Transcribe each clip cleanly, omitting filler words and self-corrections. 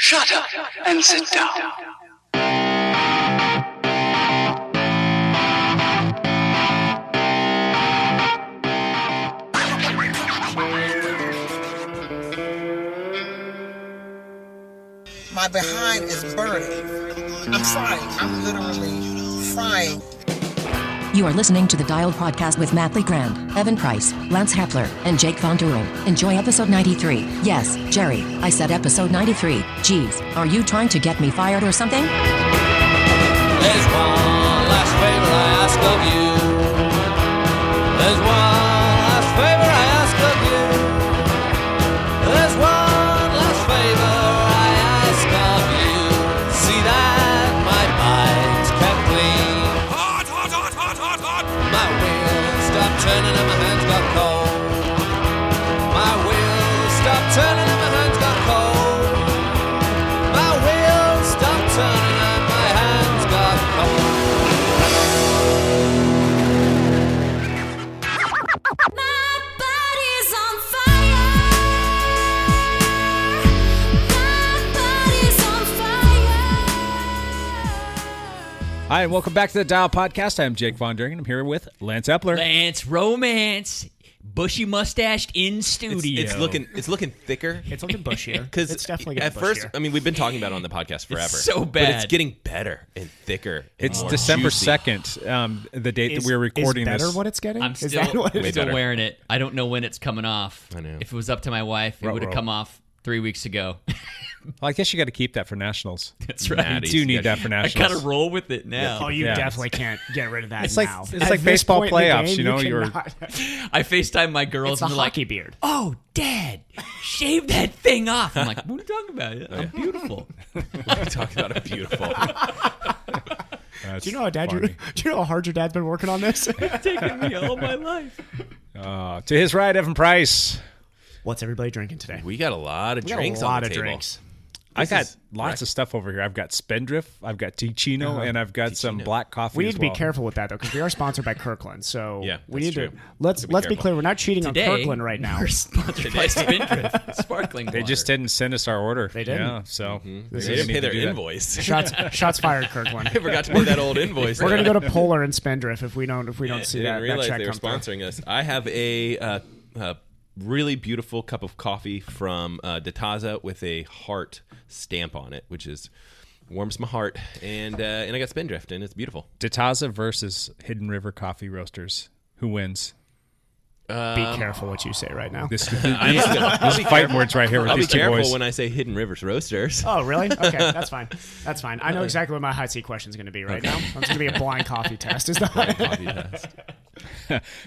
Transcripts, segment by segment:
Shut up and sit down. My behind is burning. I'm frying. I'm literally frying. You are listening to the Dialed Podcast with Matt Legrand, Evan Price, Lance Hepler, and Jake Von Duren. Enjoy episode 93. Yes, Jerry, I said episode 93. Geez, are you trying to get me fired or something? There's one last favor I ask of you. There's one last favor I ask of you. There's one last favor I ask of you. See that my mind's kept clean. Hot, hot, hot, hot, hot, hot. My wheels stopped turning and my hands got cold. My wheels stopped turning and my hands got cold. My wheels stopped turning and my hands got cold. My body's on fire. My body's on fire. Hi, and welcome back to the Dial Podcast. I'm Jake Von Duren. I'm here with Lance Epler. Lance Romance, bushy mustached in studio. It's looking thicker. It's looking bushier. Because It's definitely at getting first, bushier. I mean, we've been talking about it on the podcast forever. so But bad. it's getting better and thicker. And It's more December juicy. 2nd, the date that we're recording is better this. what it's getting? I'm Is still, that what Way still better. wearing it. I don't know when it's coming off. I know. If it was up to my wife, it would have Ruh-roh. come off 3 weeks ago. Well, I guess you got to keep that for nationals. That's right. Natties. You do need that for I nationals. gotta roll with it now. Oh, you Yeah. definitely can't get rid of that It's like- now. it's At like this baseball point in the playoffs, game, you know, you're- cannot- I FaceTime my girls It's a and they're like, hockey beard. "Oh, Dad, shave that thing off." I'm like, "What are you talking about? I'm beautiful." We're talking about it beautiful. That's Do you know how dad? funny. Do you know how hard your dad's been working on this? Taking me all my life. To his right, Evan Price. What's everybody drinking today? We got a lot of We got drinks a lot on the of table. drinks. I got is lots of stuff over here. I've got Spendrift, I've got Ticino, and I've got some black coffee. We need as to be well. careful with that though, because we are sponsored by Kirkland. So Yeah, we that's need to true. let's be careful. clear. We're not cheating Today, on Kirkland right now. We're sponsored by Spindrift Sparkling They water. just didn't send us our order. They didn't? Yeah, so They didn't pay their invoice. Shots fired, Kirkland. They forgot to pay that old invoice. We're gonna go to Polar and Spendrift if we don't see They that, didn't realize that check they were come through. sponsoring us. I have a really beautiful cup of coffee from Detaza with a heart stamp on it, which is warms my heart. And I got Spindrift, and it's beautiful. Detaza versus Hidden River Coffee Roasters. Who wins? Be careful what you say right now. This fight words right here with I'll be these two careful boys. when I say Hidden Rivers Roasters. Oh, really? Okay, that's fine. That's fine. I know exactly what my hot seat question is going to be right now. It's going to be a blind coffee test. Is that Coffee test.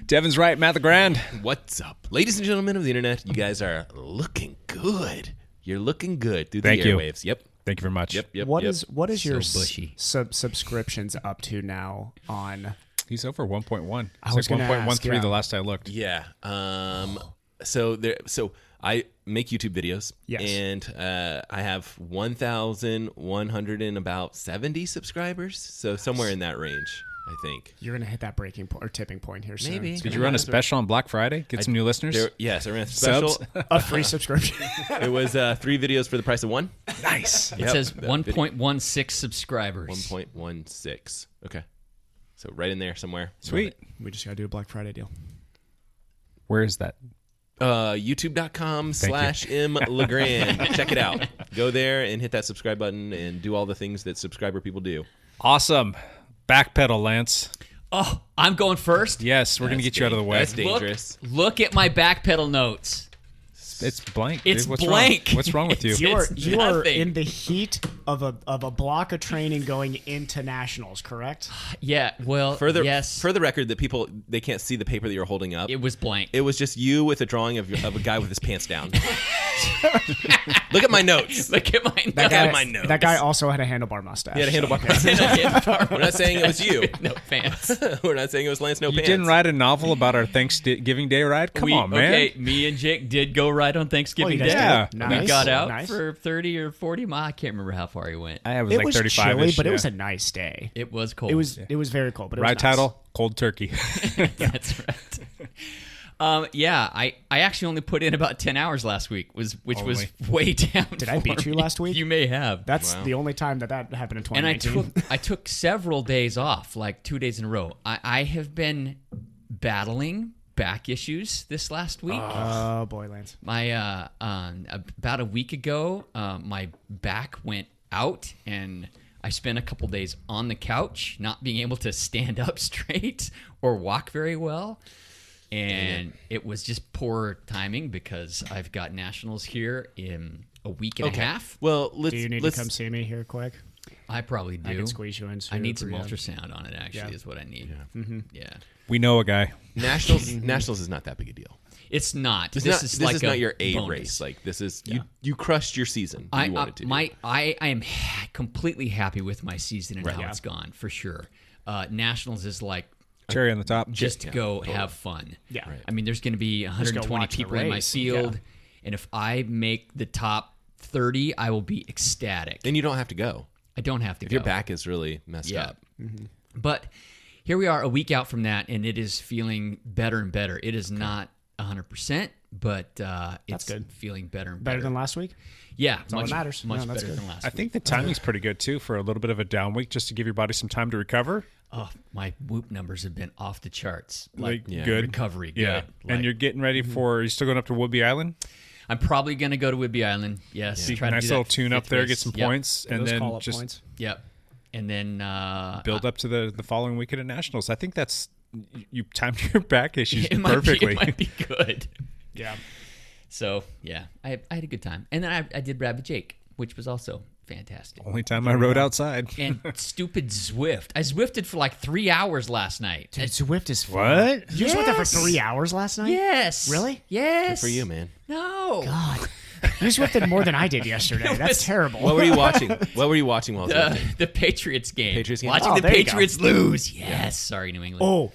Devin's right, Matt the Grand. What's up? Ladies and gentlemen of the internet, you guys are looking good. You're looking good through the Thank you. airwaves. Yep. Thank you very much. Yep. What yep. is your bushy. subscriptions up to now on? He's over 1.1. I It's was like gonna 1.13 ask, yeah. the last I looked. Yeah. So I make YouTube videos. Yes. And I have 1,100 and about 70 subscribers. So somewhere in that range, I think. You're going to hit that breaking point or tipping point here soon. Maybe. Did you run a special on Black Friday? Get some new listeners? Yes, I ran a special. Subs? A free subscription. It was 3 videos for the price of 1. Nice. It says 1.16 subscribers. 1.16. Okay. So right in there somewhere. Sweet. We just got to do a Black Friday deal. Where is that? YouTube.com/mlegrand. Check it out. Go there and hit that subscribe button and do all the things that subscriber people do. Awesome. Backpedal, Lance. Oh, I'm going first. Yes, we're going to get you out of the way. That's dangerous. Look at my backpedal notes. It's blank. It's dude. What's blank. Wrong? What's wrong with you? You are It's you are nothing. in the heat of a block of training going into nationals, correct? Yeah, well, yes. For the record, that people they can't see the paper that you're holding up. It was blank. It was just you with a drawing of a guy with his pants down. Look at my notes. Look at my notes. Look at my notes. That guy also had a handlebar mustache. He had a handlebar. We're not saying it was you. No pants. We're not saying it was Lance No You Pants. didn't write a novel about our Thanksgiving Day ride? Come on, man. Okay, me and Jake did go ride on Thanksgiving Oh, you Day. guys Yeah. did? Nice. We got out Nice. for 30 or 40 miles. I can't remember how far he went. I was It like was 35 chilly, but it was a nice day. It was cold. It was very cold, but it was Ride nice. title, Cold Turkey. That's right. Yeah, I actually only put in about 10 hours last week, which was way down. Did I beat you last week? You may have. That's the only time that happened in 2019. And I took several days off, like 2 days in a row. I have been battling back issues this last week. Oh boy, Lance. My about a week ago, my back went out, and I spent a couple days on the couch, not being able to stand up straight or walk very well. And it was just poor timing because I've got nationals here in a week and a half. Well, Do you need to come see me here quick? I probably do. I can squeeze you in. I need some ultrasound on it, actually, is what I need. Yeah. We know a guy. Nationals is not that big a deal. It's not. This is like not your A bonus. race. Like this is you crushed your season. You wanted to. I am completely happy with my season and how it's gone, for sure. Nationals is like Cherry on the top. just to go have fun. Yeah. Right. I mean, there's going to be 120 watch the people in my race. field, and if I make the top 30, I will be ecstatic. And you don't have to go. I don't have to If go. your back is really messed up. But here we are a week out from that, and it is feeling better and better. It is not 100%, but it's good. feeling better and Better than last week? Yeah, all much that matters. Much No, that's better good. than last I week. think the timing's pretty good too for a little bit of a down week, just to give your body some time to recover. Oh, my Whoop numbers have been off the charts. Like Yeah. good Recovery, Yeah, good. and Like- you're getting ready for. Are you still going up to Whidbey Island? I'm probably going to go to Whidbey Island. Yes. Try to Nice do that little tune up fifth there, race. get some Yep. points, and Those then call-up just points. Yep. And then build up to the following weekend at Nationals. I think that's you timed your back issues it might perfectly. Be, it might be good. Yeah. So, yeah, I had a good time. And then I did ride with Jake, which was also fantastic. Only time I rode outside. And stupid Zwift. I Zwifted for like 3 hours last night. Dude, Zwift is fun. What? You just went there for 3 hours last night? Yes. Really? Yes. Good for you, man. No. God. You Zwifted more than I did yesterday. That's terrible. What were you watching? What were you watching while I was watching? The Patriots game. Patriots game? Watching Oh, the there you go. Patriots lose. Yes. Sorry, New England. Oh.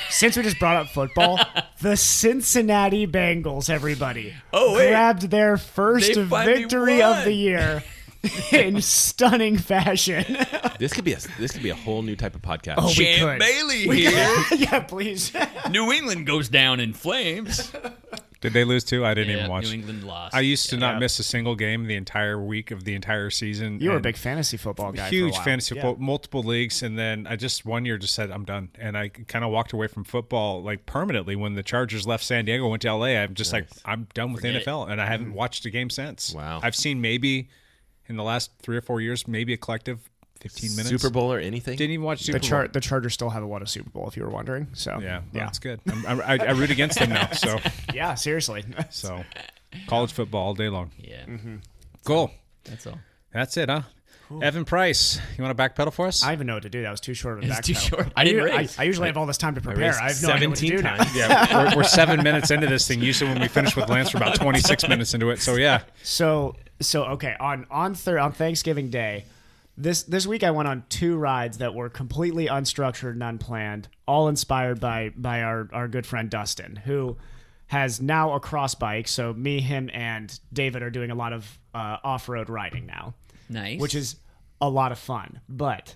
Since we just brought up football, the Cincinnati Bengals, everybody, wait. grabbed their first They finally victory won. of the year in stunning fashion. This could be a whole new type of podcast. Oh, we Champ could. Bailey here. Yeah, please. New England goes down in flames. Did they lose too? I didn't even watch. New England lost. I used to not Yeah. miss a single game the entire week of the entire season. You were a and big fantasy football guy. huge for a while. fantasy Yeah. football, multiple leagues, and then I just one year just said I'm done, and I kind of walked away from football like permanently when the Chargers left San Diego, went to LA. I'm just like I'm done with Forget NFL, and I haven't watched a game since. Wow. I've seen maybe in the last 3 or 4 years, maybe a collective 15 minutes. Super Bowl or anything? Didn't even watch Super Bowl. The Chargers still haven't won a Super Bowl, if you were wondering. So Yeah, well, yeah, that's good. I root against them now, so yeah. Seriously. college football all day long. Yeah. Cool. That's all. That's it, huh? Evan Price, you want to backpedal for us? I don't even know what to do. That was too short of a It's back too pedal. short. I didn't u- race. I usually have all this time to prepare. raced I have no idea what to 17 do now. times. Yeah, we're 7 minutes into this thing. Usually when we finish with Lance, we're about 26 minutes into it. So yeah, So okay, on Thanksgiving Day, this week I went on 2 rides that were completely unstructured and unplanned, all inspired by our good friend Dustin, who has now a cross bike. So me, him, and David are doing a lot of off-road riding now, Nice. which is a lot of fun. But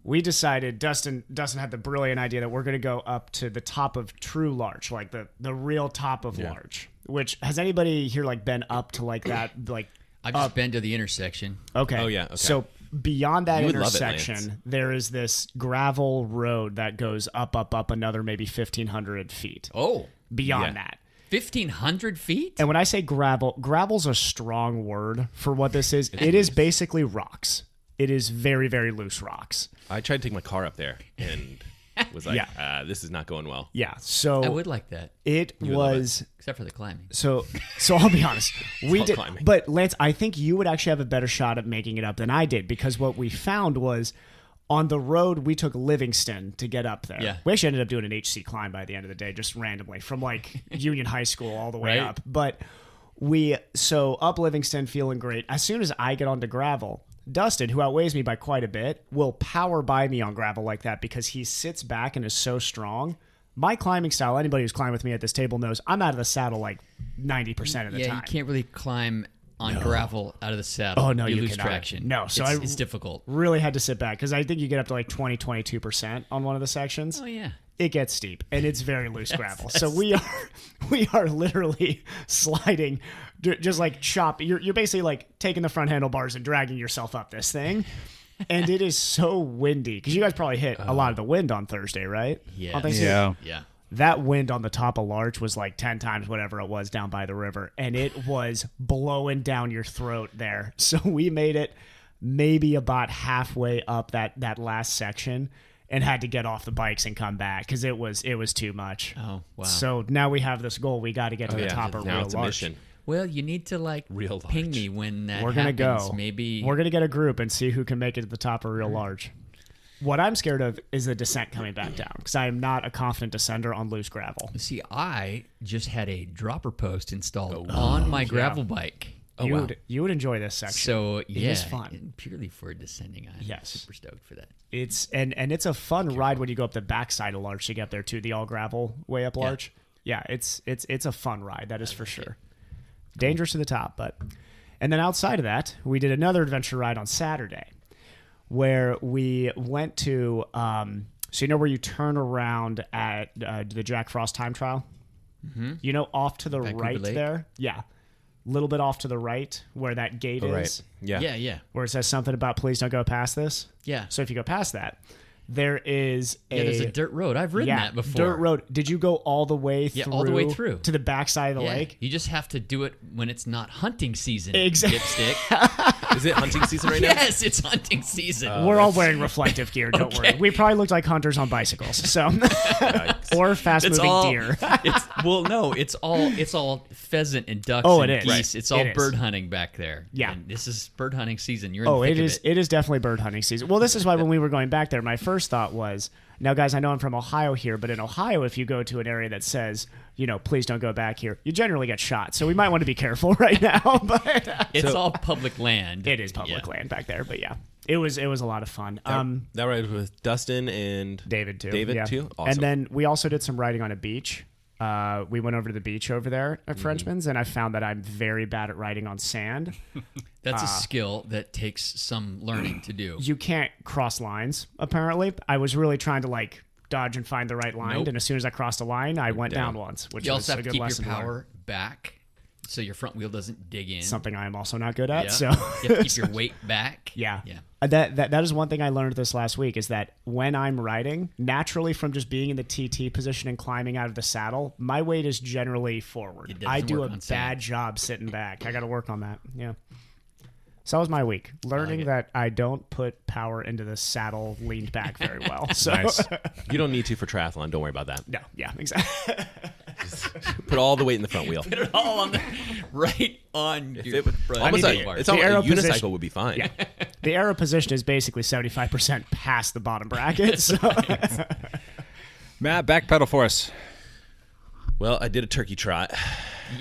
we decided Dustin had the brilliant idea that we're going to go up to the top of True Larch, like the real top of Larch. Which has anybody here like been up to like that like? I've just been to the intersection. Okay. Oh, yeah, okay. So beyond that You would love it, Lance. intersection, there is this gravel road that goes up another maybe 1,500 feet. Oh, Beyond Yeah. that. 1,500 feet? And when I say gravel's a strong word for what this is. It is basically rocks. It is very, very loose rocks. I tried to take my car up there and was like, Yeah. this is not going well. Yeah. So I would like that, it would love was. except for the climbing. So I'll be honest. We all did, climbing. but Lance, I think you would actually have a better shot at making it up than I did, because what we found was on the road we took Livingston to get up there. Yeah. We actually ended up doing an HC climb by the end of the day, just randomly from like Union High School all the way Right. up. But so up Livingston, feeling great. As soon as I get onto gravel, Dustin, who outweighs me by quite a bit, will power by me on gravel like that because he sits back and is so strong. My climbing style, anybody who's climbed with me at this table knows I'm out of the saddle like 90% of the Yeah, time. you can't really climb on gravel out of the saddle. Oh, no, you lose cannot. traction. No, so it's difficult. Really had to sit back because I think you get up to like 22% on one of the sections. Oh, yeah. it gets steep and it's very loose gravel. So we are literally sliding, just like chop. You're basically like taking the front handlebars and dragging yourself up this thing. And it is so windy because you guys probably hit a lot of the wind on Thursday, right? Yeah. On Thanksgiving? Yeah. That wind on the top of Larch was like 10 times whatever it was down by the river, and it was blowing down your throat there. So we made it maybe about halfway up that last section and had to get off the bikes and come back because it was too much. Oh, wow. So now we have this goal. We got to get to the top of now Real it's a Larch. mission. Well, you need to Real ping large. me when that We're gonna happens. go. Maybe We're gonna get a group and see who can make it to the top of Real Large. What I'm scared of is the descent coming back down because I am not a confident descender on loose gravel. See, I just had a dropper post installed on my gravel bike. You would enjoy this section. So yeah, is fun. Purely for descending, I'm Yes. super stoked for that. It's and it's a fun ride when you go up the backside of Larch to get there too, the all gravel way up Larch. Yeah, it's a fun ride, that is for sure. Dangerous to the top, but and then outside of that, we did another adventure ride on Saturday where we went to so you know where you turn around at the Jack Frost time trial? Mm-hmm. You know, off to the Vancouver right Lake? there? Yeah. A little bit off to the right where that gate is. Right. Yeah. Yeah. Where it says something about please don't go past this. Yeah. So if you go past that, there is There's a dirt road. I've ridden that before. dirt road. Did you go all the way through? Yeah, all the way through. To the backside of the Yeah. lake? You just have to do it when it's not hunting season. Exactly. Dipstick. Is it hunting season right now? Yes, it's hunting season. We're all wearing reflective gear, don't worry. We probably looked like hunters on bicycles. So or fast It's moving all deer. it's all pheasant and ducks Oh, and it is. geese. It's It all is. bird hunting back there. Yeah. And this is bird hunting season. You're in Oh, the thick it of is. It is definitely bird hunting season. Well, this is why when we were going back there, my first thought was, now, guys, I know I'm from Ohio here, but in Ohio, if you go to an area that says, you know, please don't go back here, you generally get shot. So we might want to be careful right now. But It's all public land. it is public land back there. But yeah, it was a lot of fun. That ride was with Dustin and David too. David yeah. too. Awesome. And then we also did some riding on a beach. We went over to the beach over there at Frenchman's, and I found that I'm very bad at riding on sand. That's a skill that takes some learning to do. You can't cross lines, apparently. I was really trying to like dodge and find the right line, Nope. and as soon as I crossed a line, I went down once, which You was also a have to good keep your lesson to learn. power back so your front wheel doesn't dig in. Something I am also not good at. Yeah. So You have to keep your weight back. Yeah. Yeah. That is one thing I learned this last week is that when I'm riding, naturally from just being in the TT position and climbing out of the saddle, my weight is generally forward. It doesn't I do a work on bad sand. job sitting back. I got to work on that. Yeah. So that was my week, learning that I don't put power into the saddle leaned back very well. So Nice. You don't need to for triathlon. Don't worry about that. no, yeah, exactly. Put all the weight in the front wheel. All on the, right on your front Almost mean, like, the it's all, a arrow unicycle position- would be fine. Yeah. The arrow position is basically 75% past the bottom bracket. So Matt, backpedal for us. Well, I did a turkey trot.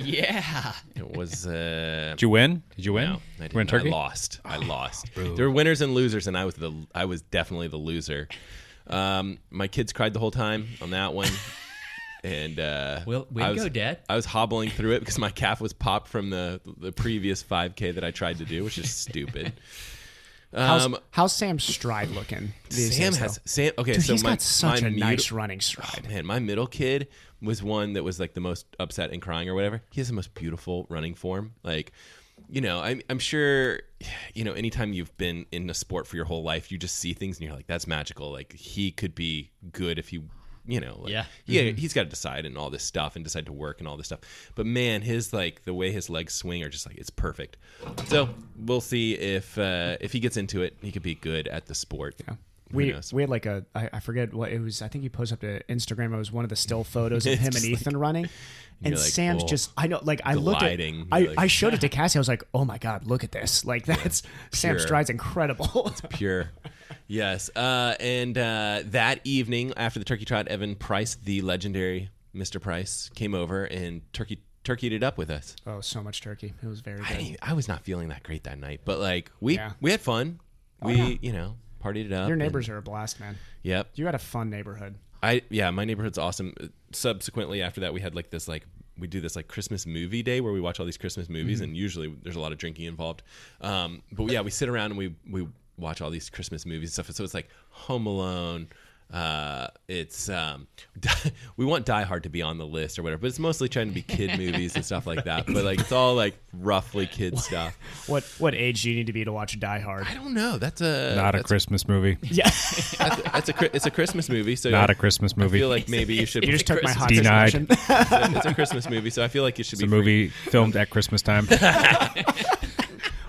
Yeah. It was. Did you win? Did you win? No, I didn't. Win turkey? I lost. There were winners and losers, and I was definitely the loser. My kids cried the whole time on that one, and Well, way I to was, go, Dad. I was hobbling through it because my calf was popped from the previous 5K that I tried to do, which is stupid. how's Sam's stride looking? these Sam days, has though? Sam. Okay, Dude, so he's got such a my nice running stride. Man, my middle kid was one that was like the most upset and crying or whatever. He has the most beautiful running form. Like, you know, I'm sure, you know, anytime you've been in a sport for your whole life, you just see things and you're like, that's magical. Like he could be good if he, you know, like, Yeah. he's got to decide and all this stuff and decide to work and all this stuff. But man, his like the way his legs swing are just like it's perfect. So we'll see if he gets into it, he could be good at the sport. Yeah. We had like I forget what it was. I think he posted up to Instagram. It was one of the still photos of him and Ethan running. And you're like, Sam's oh, just, I know, like I looked at, gliding. I, You're like, I showed it to Cassie. I was like, oh my God, look at this. Like that's, Sam's Pure. stride's incredible. Pure. Yes. And that evening after the turkey trot, Evan Price, the legendary Mr. Price, came over and turkeyed it up with us. Oh, so much turkey. It was very good. I was not feeling that great that night, but like we had fun. You know, partied it up. Your neighbors are a blast, man. Yep. You had a fun neighborhood. My neighborhood's awesome. Subsequently after that, we had like this we do this like Christmas movie day where we watch all these Christmas movies, and usually there's a lot of drinking involved. But yeah, we sit around and we watch all these Christmas movies and stuff. So it's like Home Alone, It's we want Die Hard to be on the list or whatever, but it's mostly trying to be kid movies and stuff like that. But like it's all like roughly kid stuff. What age do you need to be to watch Die Hard? I don't know. That's Not a Christmas movie. Yeah, it's a Christmas movie. So Not a Christmas movie. I feel like maybe you should. you just took my hot Denied. suggestion. It's a Christmas movie, so I feel like it should It's be a movie filmed at Christmas time.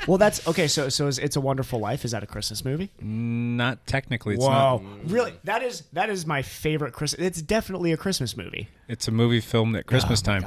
Well, that's okay. So is It's a Wonderful Life? Is that a Christmas movie? Not technically. It's Whoa, not. really? That is my favorite Christmas. It's definitely a Christmas movie. It's a movie filmed at Christmas time.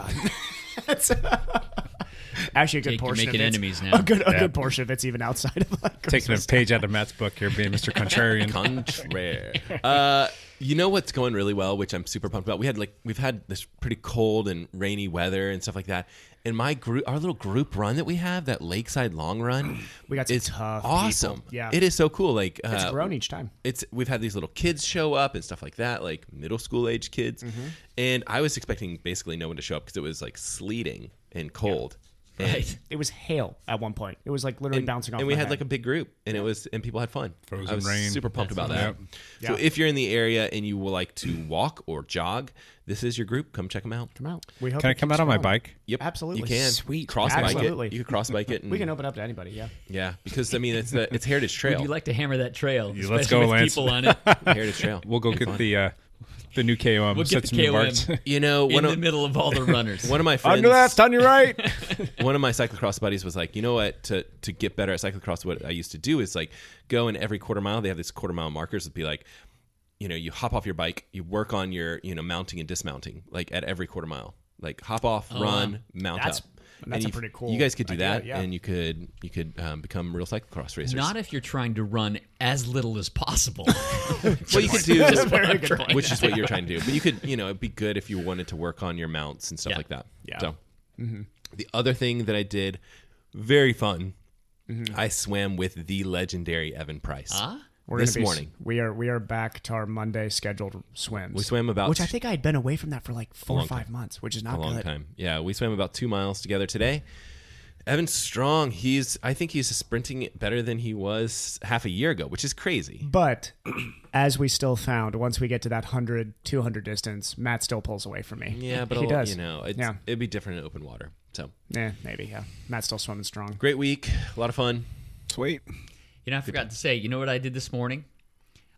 Actually, a good Jake, you're portion making of it's, enemies now. A good portion of it's even outside of like Taking a Christmas. page out of Matt's book here, being Mr. Contrarian. Contraire. You know what's going really well, which I'm super pumped about. We've had this pretty cold and rainy weather and stuff like that. And our little group run that we have, that Lakeside Long Run, We got some it's tough awesome. people. Yeah. It is so cool. Like It's grown each time. We've had these little kids show up and stuff like that, like middle school age kids. And I was expecting basically no one to show up because it was like sleeting and cold. Right. It was hail at one point. It was like literally bouncing off. And we my had head. like a big group, and people had fun. Frozen I was rain. super pumped about that. Yep. So if you're in the area and you would like to walk or jog, this is your group. Come check them out. Come out. We hope Can I it come keeps out on my growing. bike? Yep, Absolutely. You can. Sweet. Cross bike Absolutely. it. You could cross bike it. And, We can open up to anybody. Yeah. Yeah, because I mean it's Heritage Trail. Would you like to hammer that trail? Let's especially go, with Lance. people on it. Heritage Trail. We'll go Have get fun. the new KOM. We'll set get some the new marks. KOM You know, in the middle of all the runners. one of my friends, Under left, on your right. one of my cyclocross buddies was like, you know what, to get better at cyclocross, what I used to do is like go in every quarter mile. They have these quarter mile markers that be like, you know, you hop off your bike, you work on your, mounting and dismounting, like at every quarter mile, like hop off, run, mount That's- up. that's And a pretty cool You guys could do idea, that, yeah. and you could become real cyclocross racers. Not if you're trying to run as little as possible. well, you could do, That's a very good point. which is what you're trying to do. But you could, it'd be good if you wanted to work on your mounts and stuff Yeah. like that. Yeah. So the other thing that I did, very fun, I swam with the legendary Evan Price. We're this gonna be, morning. We are back to our Monday scheduled swims. We swam about which I think I had been away from that for like 4 or long 5 time. months, which is not a long good. time. Yeah, we swam about 2 miles together today. Evan's strong. I think he's sprinting better than he was half a year ago, which is crazy. But as we still found, once we get to that 100, 200 distance, Matt still pulls away from me. Yeah, but he does. it'd be different in open water. So Maybe. Yeah, Matt's still swimming strong. great week, a lot of fun. Sweet. I forgot to say, you know what I did this morning?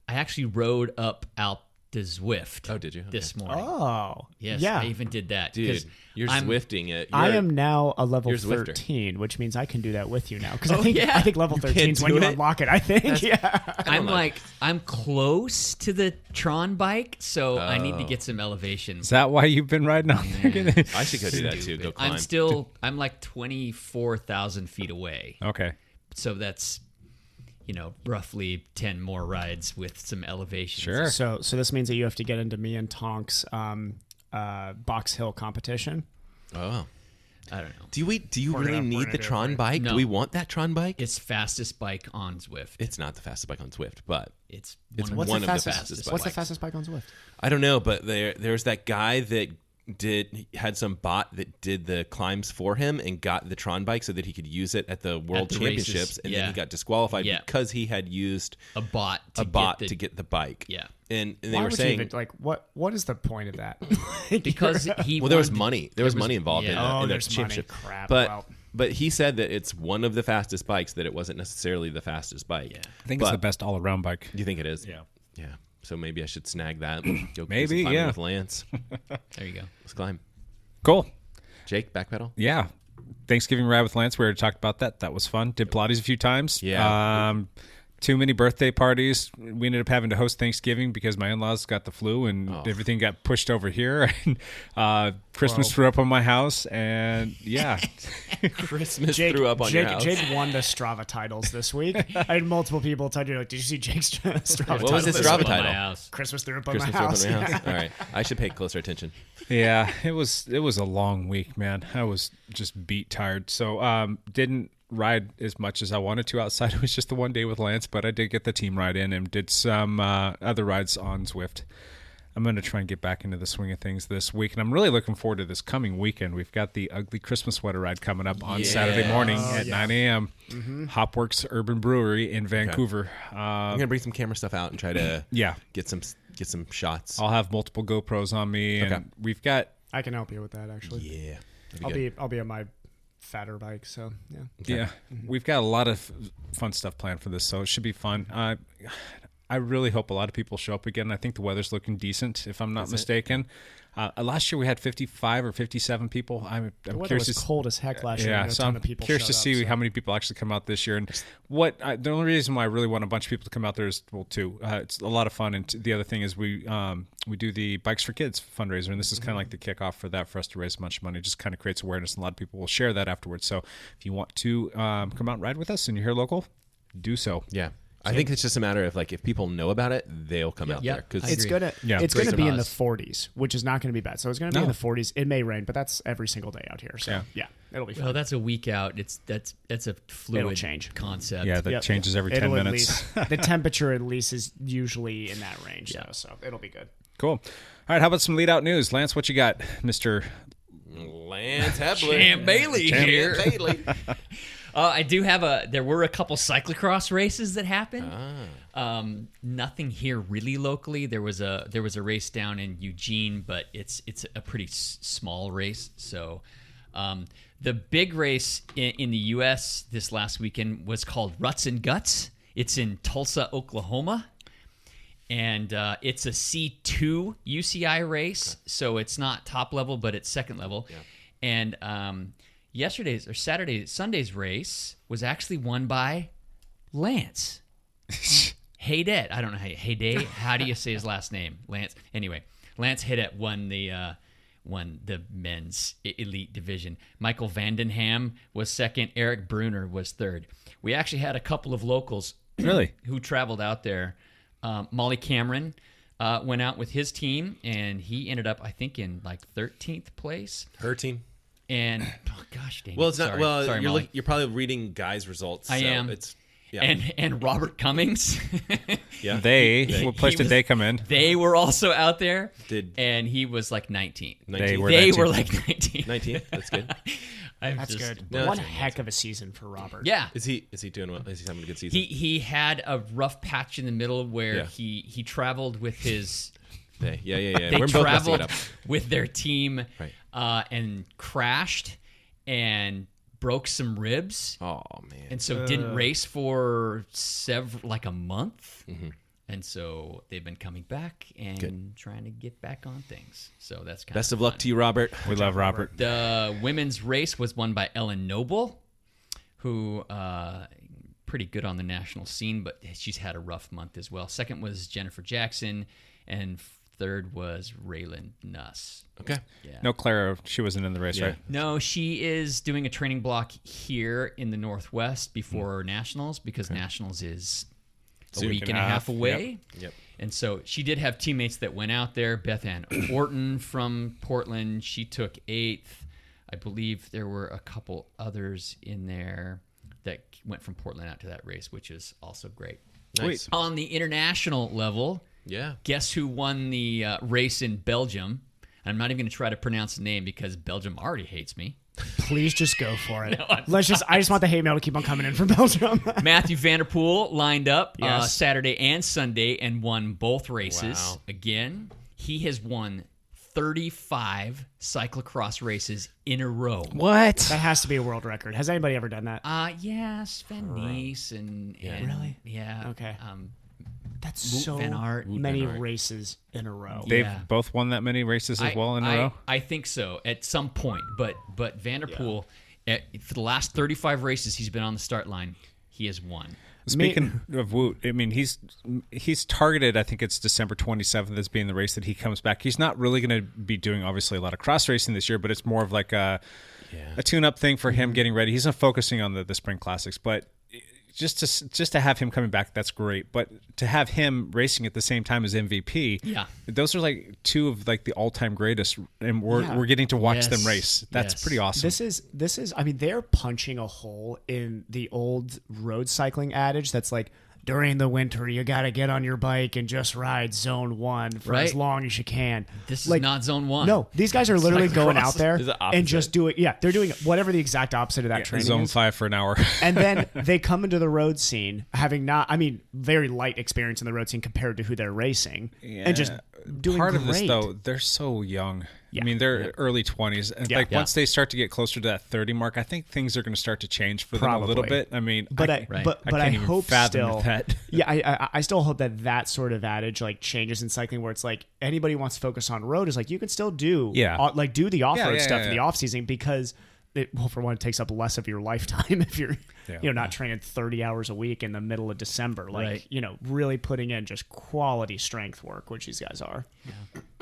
I actually rode up Alp de Zwift. Oh, did you? This morning. Oh, Yes, yeah. I even did that. Dude, 'cause you're I'm- Zwifting it. I You're- am now a level you're a Zwifter. 13, which means I can do that with you now. Because Oh, yeah. I think level 13 is when do you it? unlock it. I think. Yeah. I'm close to the Tron bike, so I need to Oh. get some elevations. Is that why you've been riding out there? I should go do that too. Go climb. I'm like 24,000 feet away. Okay. So that's, roughly 10 more rides with some elevations. Sure. So this means that you have to get into me and Tonk's Box Hill competition. Oh. I don't know. Do you We're really gonna need do the it Tron for you. bike? No. Do we want that Tron bike? It's fastest bike on Zwift. It's not the fastest bike on Zwift, but It's it's one one of of the the fastest fastest What's the bikes. fastest bike on Zwift? I don't know, but there's that guy that had some bot that did the climbs for him and got the Tron bike so that he could use it at the World the races, Championships, and yeah. then he got disqualified Yeah. because he had used a bot to to get the bike. Yeah. and they Why were would saying, you even, what is the point of that? because he well, there was wanted- money. There was money involved in yeah. the, Oh, in the there's money. championship. Crap. But Well. but he said that it's one of the fastest bikes. That it wasn't necessarily the fastest bike. Yeah. I think But- it's the best all-around bike. Do you think it is? Yeah. Yeah. So maybe I should snag that. Go do some Maybe, climbing yeah. With Lance. There you go. Let's climb. Cool. Jake, backpedal. Yeah. Thanksgiving ride with Lance. We already talked about that. That was fun. Did Pilates a few times. Yeah. Too many birthday parties. We ended up having to host Thanksgiving because my in-laws got the flu and everything got pushed over here. And Christmas threw up on my house. And yeah. Christmas threw up on your house. Jake won the Strava titles this week. I had multiple people tell you, like, did you see Jake's Strava What title? was his this Strava week? title? My house. Christmas threw up on Christmas my threw up house. on your house. Yeah. All right. I should pay closer attention. Yeah, it was a long week, man. I was just beat tired. So didn't ride as much as I wanted to outside. It was just the one day with Lance, but I did get the team ride in and did some other rides on Zwift. I'm going to try and get back into the swing of things this week, and I'm really looking forward to this coming weekend. We've got the Ugly Christmas Sweater Ride coming up on Saturday morning at 9 a.m. Hopworks Urban Brewery in Vancouver. I'm gonna bring some camera stuff out and try to get some shots. I'll have multiple GoPros on me, and we've got. I can help you with that actually. Yeah, I'll be on my fatter bike, so yeah. Yeah, we've got a lot of fun stuff planned for this, so it should be fun. I really hope a lot of people show up again. I think the weather's looking decent, if I'm not mistaken. Last year we had 55 or 57 people. I'm The weather curious. was cold as heck last year. Yeah, and a so ton I'm of people curious to showed see up, how many people actually come out this year. And the only reason why I really want a bunch of people to come out there is two. It's a lot of fun, and the other thing is we do the Bikes for Kids fundraiser, and this is kind of like the kickoff for that for us to raise a bunch of money. It just kind of creates awareness, and a lot of people will share that afterwards. So if you want to come out and ride with us, and you're here local, do so. Yeah. I think it's just a matter of if people know about it, they'll come out there because it's gonna be in the 40s, which is not gonna be bad. So it's gonna be in the 40s. It may rain, but that's every single day out here. So yeah it'll be fun. Well, that's a week out. That's a fluid change. concept. Yeah, that changes every 10 minutes. The temperature at least is usually in that range. Yeah. So it'll be good. Cool. All right, how about some lead out news? Lance, what you got, Mr. Lance Hepler. Champ Bailey here. Champ Bailey. I do have there were a couple cyclocross races that happened. Nothing here really locally. There was a race down in Eugene, but it's a pretty small race. So the big race in the U.S. this last weekend was called Ruts and Guts. It's in Tulsa, Oklahoma. And it's a C2 UCI race, so it's not top level, but it's second level. Yeah. And Sunday's race was actually won by Lance. Haydet. I don't know how do you say his last name? Lance. Anyway, Lance Haydet won the men's elite division. Michael Vandenham was second. Eric Bruner was third. We actually had a couple of locals who traveled out there. Molly Cameron went out with his team, and he ended up, I think, in 13th place. Her team. And gosh dang. Well, it's not. Sorry. Well, Sorry, you're probably reading guys' results. I am. It's and Robert Cummings. Yeah. What place did they come in? They were also out there. And he was 19th. They were 19th. 19th. That's good. That's good. One heck of a season for Robert. Yeah. Is he doing well? Is he having a good season? He had a rough patch in the middle where he traveled with his. They They traveled with their team, right. And crashed and broke some ribs. Oh man! And so didn't race for a month. Mm-hmm. And so they've been coming back and trying to get back on things. So that's kind best of of luck to you, Robert. We love Robert. The women's race was won by Ellen Noble, who pretty good on the national scene, but she's had a rough month as well. Second was Jennifer Jackson, and third was Raylan Nuss. Okay. Yeah. No, Clara, she wasn't in the race, right? No, she is doing a training block here in the Northwest before Nationals, because Nationals is a week and a half away. Yep. And so she did have teammates that went out there. Beth Ann Orton from Portland, she took 8th. I believe there were a couple others in there that went from Portland out to that race, which is also great. Nice. On the international level, guess who won the race in Belgium? I'm not even going to try to pronounce the name because Belgium already hates me. Please just go for it. I just want the hate mail to keep on coming in from Belgium. Matthew Vanderpool lined up Saturday and Sunday and won both races. Wow. Again, he has won 35 cyclocross races in a row. What? That has to be a world record. Has anybody ever done that? Yeah, Sven Nys and Really? Yeah. Okay. That's Wout so van Aert. many races in a row. They've both won that many races as well in a row? I think so at some point. But Vanderpool, for the last 35 races he's been on the start line, he has won. Speaking of Woot, I mean, he's targeted, I think it's December 27th as being the race that he comes back. He's not really going to be doing, obviously, a lot of cross racing this year, but it's more of like a tune-up thing for him getting ready. He's not focusing on the Spring Classics, but just to have him coming back, that's great. But to have him racing at the same time as MVP, those are like two of like the all-time greatest, and we're getting to watch them race. That's pretty awesome. This is. I mean, they're punching a hole in the old road cycling adage that's like, during the winter, you got to get on your bike and just ride zone 1 for as Right. long as you can. This is not zone 1. No, these guys are literally going out there It's the and just opposite. doing, they're doing whatever the exact opposite of that training Zone is. 5 for an hour. And then they come into the road scene having very light experience in the road scene compared to who they're racing, and just doing Part great. of this, though, they're so young. Yeah. I mean, they're early 20s. And Yeah. once they start to get closer to that 30 mark, I think things are going to start to change for them a little Probably. bit. I mean, But I I can't even hope fathom still that. Yeah, I still hope that sort of adage like changes in cycling, where it's like anybody wants to focus on road is like you can still do do the off road stuff in the off season, because for one, it takes up less of your lifetime if you're not training 30 hours a week in the middle of December, like really putting in just quality strength work, which these guys are.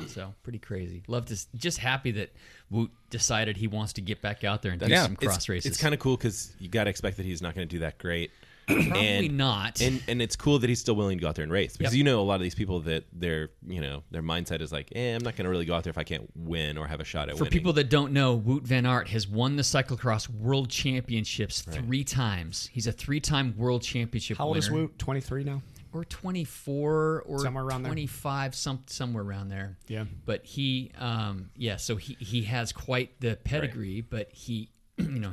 So pretty crazy. Love to just happy that Woot decided he wants to get back out there and do some cross races. It's kind of cool because you got to expect that he's not going to do that great. Probably not. And it's cool that he's still willing to go out there and race, because a lot of these people that their mindset is like, I'm not going to really go out there if I can't win or have a shot at For winning. people that don't know, Wout van Aert has won the cyclocross world championships 3 times. He's a 3-time world championship How old winner. is Woot? 23 now? Or 24 or Somewhere around there. 25, somewhere around there. Yeah. But he, so he has quite the pedigree, but he,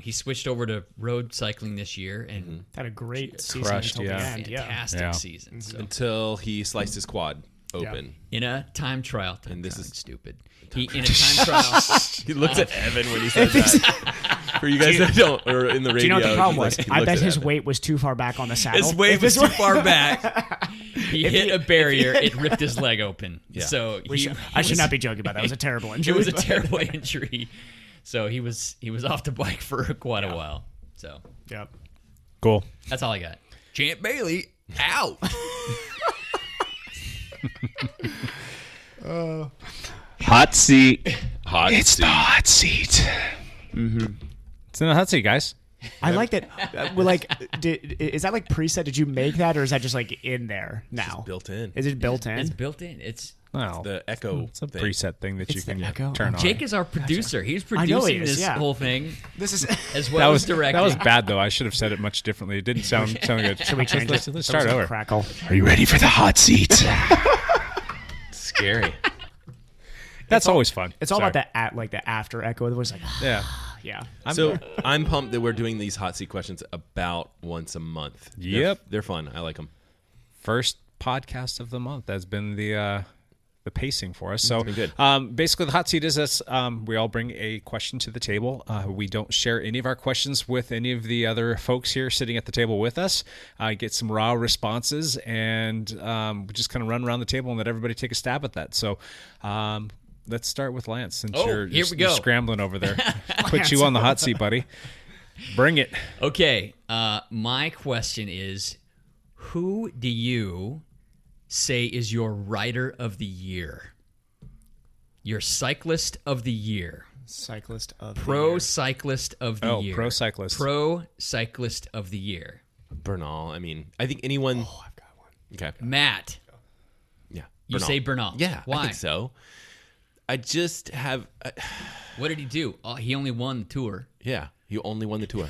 he switched over to road cycling this year and Had a great season Crushed, until the yeah. end. fantastic Yeah. season. So until he sliced his quad open. in a time trial, And this is- stupid. He in a time trial. He looks at Evan when he says that. For you guys that don't, or in the radio, Do you know what the problem he was? looks I at bet his Evan. weight was too far back on the saddle. His weight If was this too far back. He hit a barrier. It ripped his leg open. Yeah. So I should not be joking about that. It was a terrible injury. It was a terrible injury. So he was off the bike for quite a while. So Yep. Cool. that's all I got. Champ Bailey out. Hot seat. It's the hot seat. It's in the hot seat, guys. I like that. Is that like preset? Did you make that, or is that just like in there now? built in. Is it built in? It's built in. It's Well, The echo. it's a thing. preset thing that you It's the can echo? turn on. Jake is our producer. He's I know he producing is, this yeah. whole thing This is. as That well was as directing. that was bad though. I should have said it much differently. It didn't sound good. Should we change let's, it? Let's That was start a over. Crackle. Are you ready for the hot seat? Scary. That's always fun. It's all Sorry. about the after echo. It was like, Yeah. yeah. So I'm pumped that we're doing these hot seat questions about once a month. Yep. They're fun. I like them. First podcast of the month has been the pacing for us. So Been good. basically, the hot seat is us. We all bring a question to the table. We don't share any of our questions with any of the other folks here sitting at the table with us. Get some raw responses, and we just kind of run around the table and let everybody take a stab at that. So let's start with Lance, since Oh, here we you're go. scrambling over there. Put you on the hot seat, buddy. Bring it. Okay, my question is, who do you say is your rider of the year? Your cyclist of the year. Cyclist of Pro cyclist of the year. pro cyclist. Pro cyclist of the year. Bernal. I mean, I think anyone. Oh, I've got one. Okay. Matt, Yeah. you say Bernal. Yeah. Why? I think so. I just have. What did he do? Oh, he only won the tour. Yeah. He only won the tour.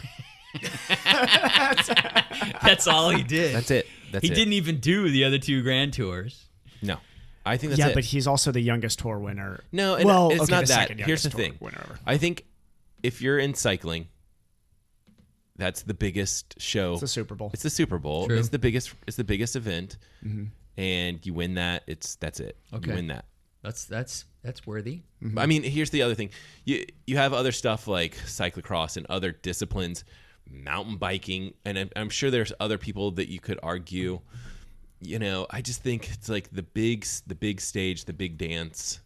That's all he did. That's it. That's He it. didn't even do the other 2 Grand Tours. No. I think that's Yeah, it. but he's also the youngest tour winner. No, and well, it's okay, not the that. second Here's the youngest tour thing. winner ever. I think if you're in cycling, that's the biggest show. It's the Super Bowl. It's the Super Bowl. True. It's the biggest. It's the biggest event, and you win that. That's it. Okay. You win that. That's worthy. I mean, here's the other thing. You have other stuff like cyclocross and other disciplines, mountain biking, and I'm sure there's other people that you could argue. You know, I just think it's like the big stage, the big dance.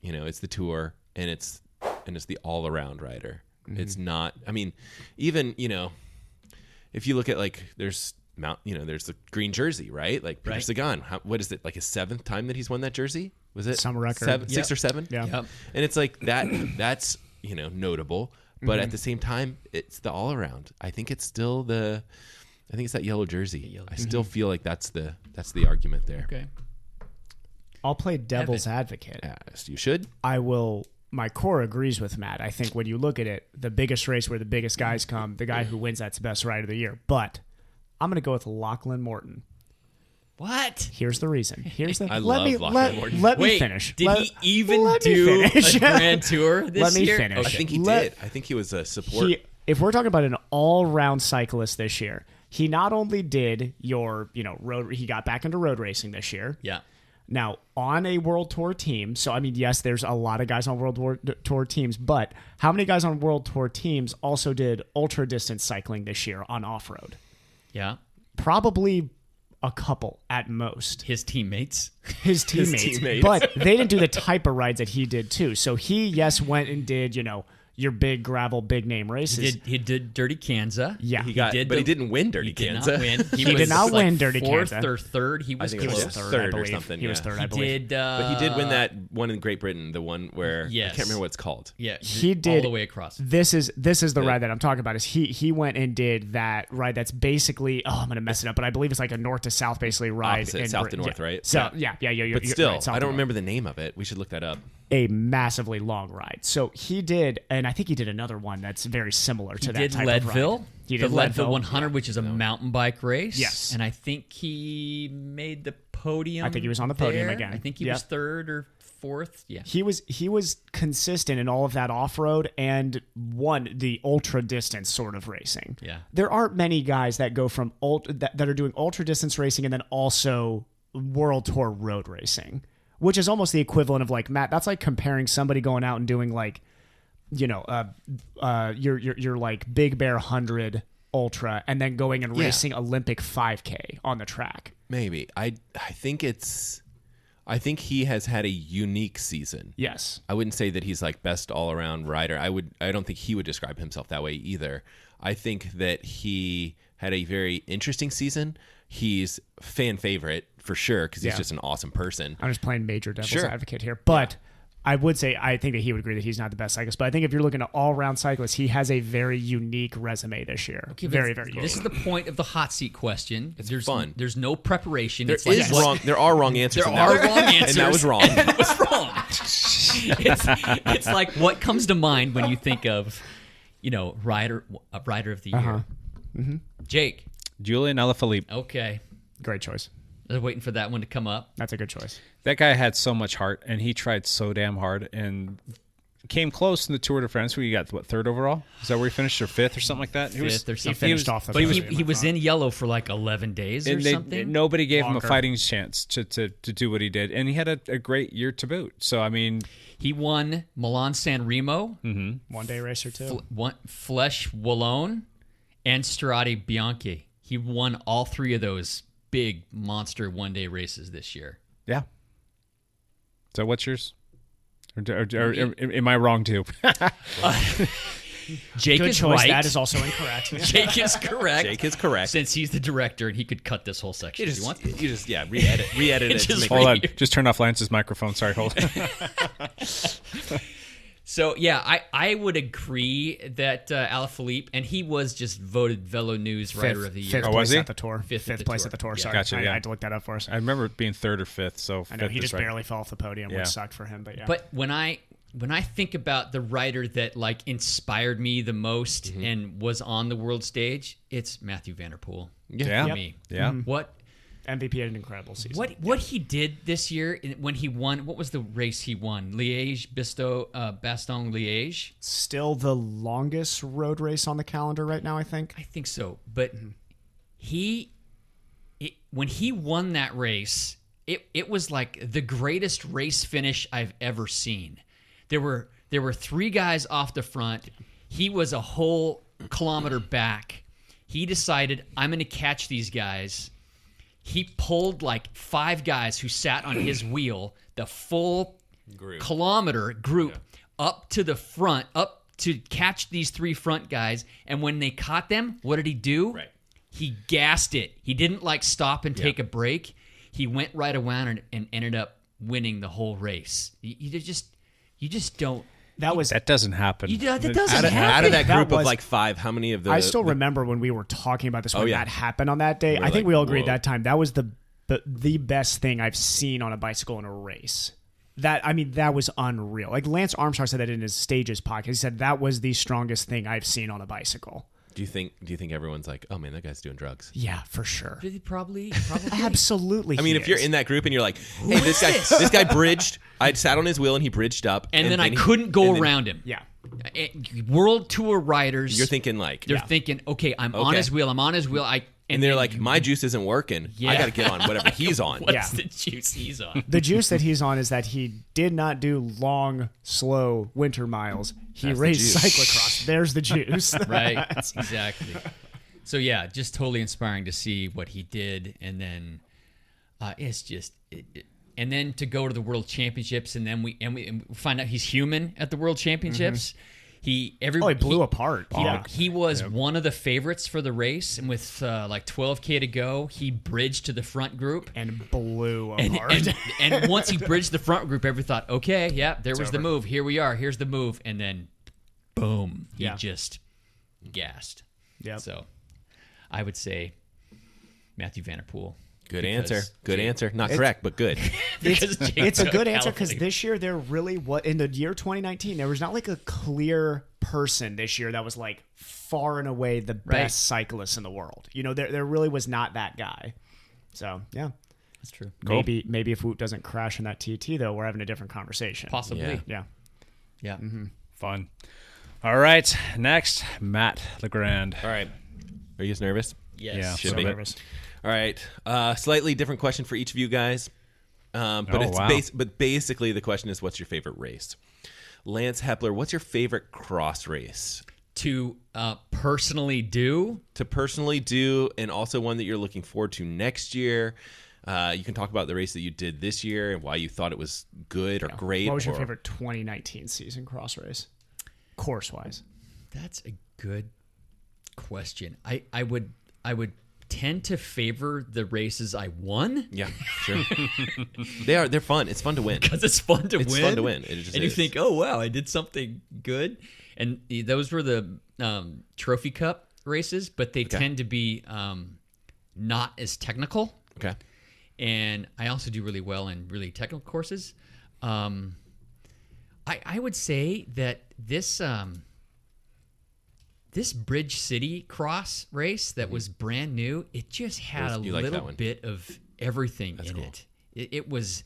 You know, it's the tour, and it's the all around rider. It's not. I mean, even if you look at like there's the green jersey, right? Like Peter Right. Sagan. What is it? Like his 7th time that he's won that jersey? Was it Some record. 6 or 7? Yeah. Yep. And it's like that. That's notable, but at the same time, it's the all around. I think it's still I think it's that yellow jersey. I still feel like that's the argument there. Okay. I'll play devil's advocate. Yes, you should. I will. My core agrees with Matt. I think when you look at it, the biggest race where the biggest guys come, the guy who wins that's the best rider of the year. But I'm going to go with Lachlan Morton. What? Here's the reason. Here's the. I let love me Lachlan Morton. let me Wait, finish. did Let- he even let me do finish. a grand tour this Let me year? finish. I think he did. I think he was a support. If we're talking about an all-round cyclist this year, he not only did your road. He got back into road racing this year. Yeah. Now, on a World Tour team, so I mean, yes, there's a lot of guys on World Tour teams, but how many guys on World Tour teams also did ultra distance cycling this year on off-road? Yeah. Probably a couple at most. His teammates. His teammates. But they didn't do the type of rides that he did too. So he, yes, went and did, your big gravel, big name races. He did Dirty Kansas. Yeah. he didn't win Dirty He did Kansas. not win. He did not win Dirty fourth Kansas. or third. He was think it close. was third, third I or believe. something, He was yeah. third, I He believe. did. But he did win that one in Great Britain, the one where Yes. I can't remember what it's called. Yeah. He did all the way across. This is the ride that I'm talking about. Is he went and did that ride that's basically I'm gonna mess it up, but I believe it's like a north to south basically ride. Opposite, in south to Britain. north, right? So yeah. But you're still, right, south I to don't north. remember the name of it. We should look that up. A massively long ride. So he did, and I think he did another one that's very similar to He that did type Leadville. of ride. He the did Leadville 100, which is a mountain bike race. Yes. And I think he made the podium. I think he was on the podium there. again. I think he Yep. was third or fourth. Yeah. He was consistent in all of that off road and won the ultra distance sort of racing. Yeah. There aren't many guys that go from that are doing ultra distance racing and then also World Tour road racing, which is almost the equivalent of like Matt. That's like comparing somebody going out and doing like, your like Big Bear 100 ultra and then going and racing Olympic 5K on the track. Maybe. I think he has had a unique season. Yes. I wouldn't say that he's like best all around rider. I don't think he would describe himself that way either. I think that he had a very interesting season. He's fan favorite for sure because he's just an awesome person. I'm just playing major devil's Sure. advocate here, but I would say I think that he would agree that he's not the best cyclist. But I think if you're looking at all-round cyclist, he has a very unique resume this year. Okay, very, but very unique. This is the point of the hot seat question. There's fun. There's no preparation. There It's like is what- wrong. There are wrong answers. There in are that. wrong answers. And that was wrong. And that was wrong. It's like what comes to mind when you think of, rider of the year. Jake. Julian Alaphilippe. Okay. Great choice. I was waiting for that one to come up. That's a good choice. That guy had so much heart, and he tried so damn hard, and came close in the Tour de France, where you got, third overall? Is that where he finished, or fifth, or something like that? Fifth or something. finished off the But podium, he was in yellow for like 11 days or and something. nobody gave him Longer. a fighting chance to do what he did, and he had a great year to boot. So, I mean... He won Milan-San Remo, One day racer too. Flesh Wallone, and Strade Bianchi. He won all three of those big monster one-day races this year. Yeah. So what's yours? Or am I wrong too? Jake Good is choice. right. That is also incorrect. Jake is correct. Jake is correct. Since he's the director and he could cut this whole section. You if he wants. just re-edit it to Just make Hold on. Right. Just turn off Lance's microphone. Sorry, hold on. So, yeah, I would agree that Alaphilippe, and he was just voted Velo News Rider of the Year. Fifth Oh, place was he? at the tour. Fifth at the place tour. at the tour. Yeah. Sorry, Gotcha, I yeah. had to look that up for us. I remember it being third or fifth, so I know fifth he is just right. barely fell off the podium, Yeah. which sucked for him. But yeah, But when I think about the rider that like inspired me the most and was on the world stage, it's Matthew Van Der Poel. Yeah. For me. Yeah. What MVP had an incredible season. what he did this year when he won? What was the race he won? Bastogne Liège. Still the longest road race on the calendar right now, I think. I think so. But when he won that race, it was like the greatest race finish I've ever seen. There were three guys off the front. He was a whole kilometer back. He decided, I'm going to catch these guys. He pulled like five guys who sat on his wheel, the full kilometer group, up to the front, up to catch these three front guys. And when they caught them, what did he do? Right. He gassed it. He didn't like stop and take a break. He went right around and ended up winning the whole race. You just don't. That doesn't happen. That doesn't Out happen. of that That group of was- like five, how many of the... I still remember when we were talking about this when yeah. that happened on that day. We're I think like, we all agreed whoa. that time that was the best thing I've seen on a bicycle in a race. That was unreal. Like Lance Armstrong said that in his Stages podcast. He said that was the strongest thing I've seen on a bicycle. Do you think everyone's like, oh man, that guy's doing drugs? Yeah, for sure. Probably. Absolutely. I mean, if you're in that group and you're like, hey, this guy bridged. I sat on his wheel and he bridged up, and then I couldn't go around him. Yeah. World Tour riders. You're thinking like, they're thinking, okay, I'm on his wheel. I'm on his wheel. And they're like, my juice isn't working. Yeah. I got to get on whatever he's on. What's the juice he's on? The juice that he's on is that he did not do long, slow winter miles. He That's the raced juice. cyclocross. There's the juice. Right, exactly. So yeah, just totally inspiring to see what he did, and then it's just, and then to go to the World Championships, and then we find out he's human at the World Championships. He blew apart. He was one of the favorites for the race, and with like 12K to go, he bridged to the front group and blew apart. And once he bridged the front group, everybody thought, okay, yeah, there was the move. Here we are. Here's the move. And then, boom, he just gassed. Yep. So I would say Matthew Van Der Poel. Good answer. Good answer. Not correct, but good. It's a good answer because this year there really in the year 2019 there was not like a clear person this year that was like far and away the best cyclist in the world. You know, there really was not that guy. So yeah, that's true. Maybe if Woot doesn't crash in that TT though, we're having a different conversation. Possibly. Yeah. Mm-hmm. Fun. All right, next, Matt Legrand. All right. Are you guys nervous? Yes. Yeah, Should so be. nervous. All right. Slightly different question for each of you guys. But basically the question is, what's your favorite race? Lance Hepler, what's your favorite cross race? To personally do? To personally do, and also one that you're looking forward to next year. You can talk about the race that you did this year and why you thought it was good or great. What was your favorite 2019 season cross race? Course-wise. That's a good question. I would tend to favor the races I won. Yeah, sure. They're fun. It's fun to win. Because it's fun to win. It's fun to win. It just and is. You think, oh wow, I did something good. And those were the Trophy Cup races, but they tend to be not as technical. Okay. And I also do really well in really technical courses. I would say that this Bridge City cross race that was brand new, it just had a little bit of everything in it. It was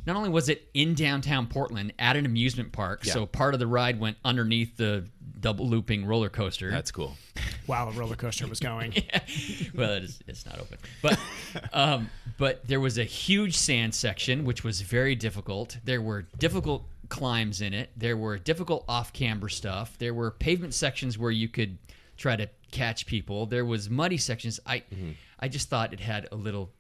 not only was it in downtown Portland at an amusement park, so part of the ride went underneath the double looping roller coaster. That's cool. While the roller coaster was going. Well, it's not open. But there was a huge sand section, which was very difficult. There were difficult climbs in it. There were difficult off-camber stuff. There were pavement sections where you could try to catch people. There was muddy sections. I just thought it had a little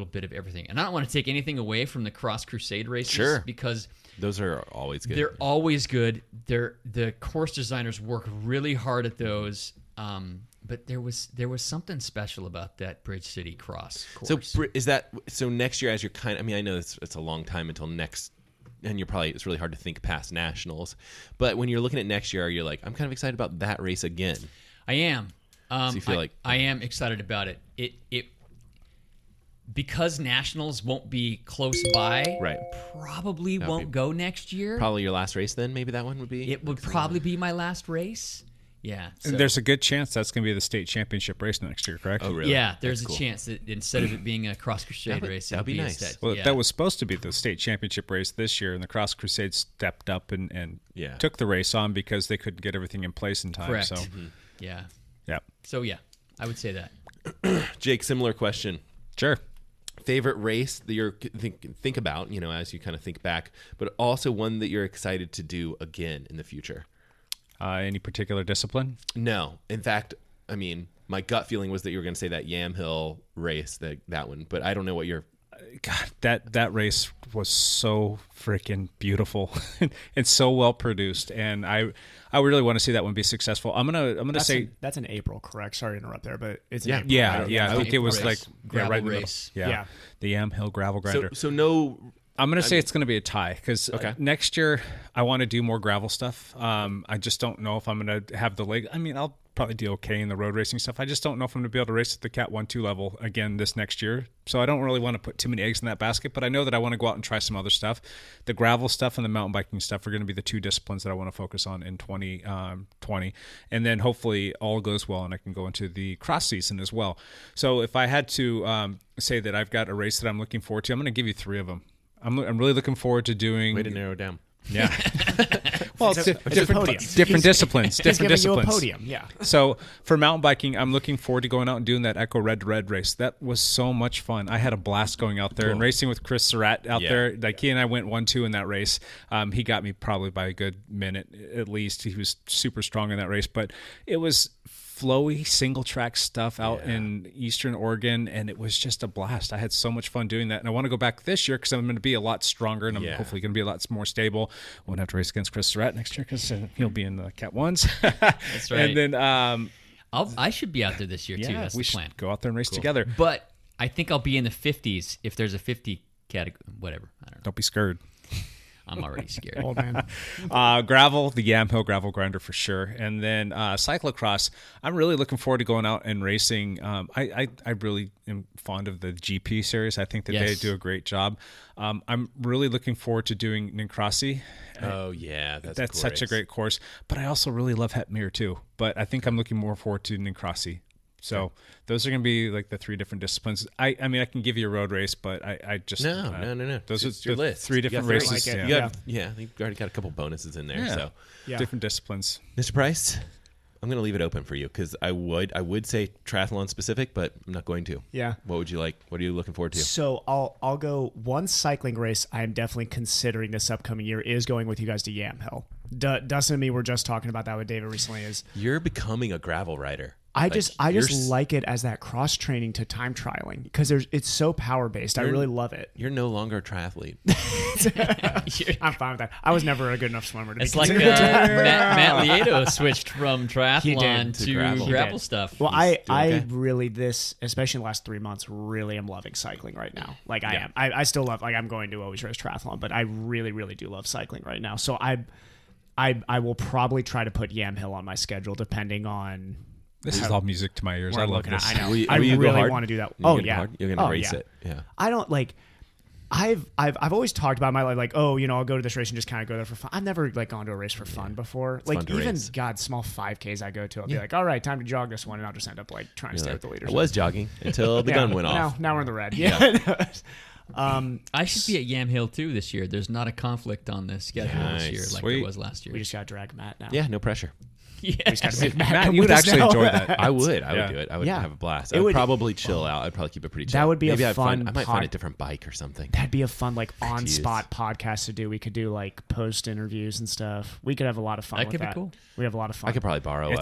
bit of everything. And I don't want to take anything away from the Cross Crusade races because those are always good. They're always good. The course designers work really hard at those. But there was something special about that Bridge City Cross course. So next year, as you're I know it's a long time until next, and it's really hard to think past nationals. But when you're looking at next year, you're like, I'm kind of excited about that race again. I am. So you feel I am excited about it. It because nationals won't be close by. Right. Probably won't go next year. Probably your last race then. Maybe that one would be. It would probably be my last race. Yeah. So. And there's a good chance that's going to be the state championship race next year, correct? Oh, really? Yeah, there's a chance that instead of it being a Cross Crusade race, that'd be nice. That was supposed to be the state championship race this year, and the Cross Crusade stepped up and took the race on because they couldn't get everything in place in time. Correct. So, yeah. So, I would say that. Jake, similar question. Sure. Favorite race that you're think about, as you kind of think back, but also one that you're excited to do again in the future. Any particular discipline? No. In fact, my gut feeling was that you were going to say that Yamhill race, that one, but I don't know what your... God, that race was so freaking beautiful and so well produced, and I really want to see that one be successful. I'm gonna say that's in April, correct? Sorry to interrupt there, but it's in April. I think it was like gravel race. Yeah, the Yamhill gravel grinder. So no. I'm going to say it's going to be a tie because next year I want to do more gravel stuff. I just don't know if I'm going to have the leg. I'll probably do okay in the road racing stuff. I just don't know if I'm going to be able to race at the Cat 1-2 level again this next year. So I don't really want to put too many eggs in that basket, but I know that I want to go out and try some other stuff. The gravel stuff and the mountain biking stuff are going to be the two disciplines that I want to focus on in 2020. And then hopefully all goes well and I can go into the cross season as well. So if I had to say that I've got a race that I'm looking forward to, I'm going to give you 3 of them. I'm really looking forward to doing... Way to narrow it down. Yeah. Well, It's a podium. different disciplines. He's Different giving you a disciplines. podium. Yeah. So for mountain biking, I'm looking forward to going out and doing that Echo Red to Red race. That was so much fun. I had a blast going out there and racing with Chris Surratt out there. Like he and I went 1-2 in that race. He got me probably by a good minute at least. He was super strong in that race, but it was flowy single track stuff out in Eastern Oregon, and it was just a blast. I had so much fun doing that, and I want to go back this year because I'm going to be a lot stronger, and I'm hopefully going to be a lot more stable. Won't have to race against Chris Surratt next year because he'll be in the Cat 1s. That's right. And then I should be out there this year too. That's we the plan. should go out there and race together. But I think I'll be in the 50s if there's a 50 category. Whatever. I don't know. Don't be scared. I'm already scared. Old man. Gravel, the Yamhill gravel grinder for sure. And then cyclocross, I'm really looking forward to going out and racing. I really am fond of the GP series. I think that they do a great job. I'm really looking forward to doing Ninkasi. Oh, yeah. That's such a great course. But I also really love Hetmir too. But I think I'm looking more forward to Ninkasi. So those are going to be like the 3 different disciplines. I mean, I can give you a road race, but I just no. Those it's are your the list. 3 different You got races. three. Yeah. You got, I think you've already got a couple bonuses in there. So, different disciplines. Mr. Price, I'm going to leave it open for you because I would say triathlon specific, but I'm not going to. Yeah. What would you like? What are you looking forward to? So I'll go one cycling race I am definitely considering this upcoming year is going with you guys to Yamhill. Dustin and me were just talking about that with David recently. You're becoming a gravel rider. I just like it as that cross training to time trialing because it's so power based. I really love it. You're no longer a triathlete. I'm fine with that. I was never a good enough swimmer to It's be like considered a triathlete. Matt Lieto switched from triathlon to to gravel. gravel stuff. Well, doing I okay. really especially in the last 3 months, really am loving cycling right now. Like I am. I still love, like I'm going to always race triathlon, but I really, really do love cycling right now. So I will probably try to put Yamhill on my schedule depending on. This is all music to my ears. We're I love looking at- this. I know. Will you I go really hard? want to do that. You're Oh gonna yeah, hard? You're gonna race it. Yeah. I don't like. I've always talked about my life like, oh, I'll go to this race and just kind of go there for fun. I've never like gone to a race for fun before. Like fun to even race. small 5Ks I go to, I'll be like, all right, time to jog this one, and I'll just end up like trying to stay with the leaders. I was jogging until the gun went off. Now we're in the red. Yeah. I should be at Yamhill too this year. There's not a conflict on the schedule this year like Sweet. there was last year. We just got to drag Matt now. Yeah, no pressure. We just got to make Matt, Matt, come you with would us actually now. enjoy that. I would. I Yeah. would do it. I would Yeah. have a blast. It I would would- probably chill out. I'd probably keep it pretty chill. That would be Maybe a I'd fun I might find a pod- different bike or something. That'd be a fun like on spot podcast to do. We could do like post interviews and stuff. We could have a lot of fun. That with could be that. cool. We have a lot of fun. I could probably borrow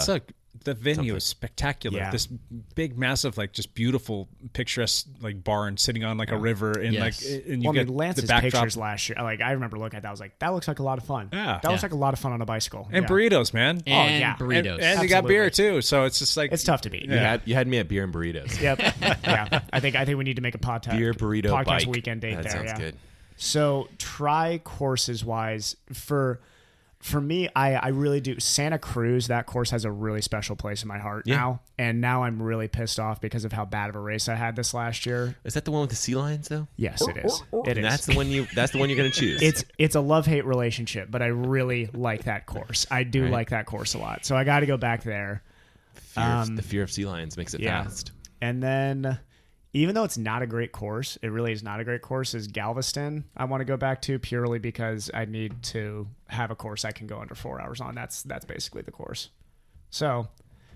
The venue something. is spectacular. Yeah. This big, massive, like just beautiful, picturesque, like barn sitting on like a river, and Yes. like, and you Well, I get mean, Lance's the backdrop pictures last year. Like I remember looking at that. I was like, that looks like a lot of fun. Yeah. That looks Yeah. like a lot of fun on a bicycle. and Yeah. burritos, man. And yeah. burritos. And you got beer Absolutely. too, so it's just like It's tough to beat. You had me at beer and burritos. Yep. Yeah. I think we need to make a podcast. Beer burrito podcast bike. weekend date That there. sounds Yeah. good. So try courses wise for me, I really do. Santa Cruz, that course has a really special place in my heart now. And now I'm really pissed off because of how bad of a race I had this last year. Is that the one with the sea lions though? Yes, it is. It And is. that's the one you're going to choose. It's a love-hate relationship, but I really like that course. I do like that course a lot. So I got to go back there. the fear of sea lions makes it Yeah. fast. And then even though it's not a great course, it really is not a great course, is Galveston. I want to go back to purely because I need to have a course I can go under 4 hours on. That's basically the course. So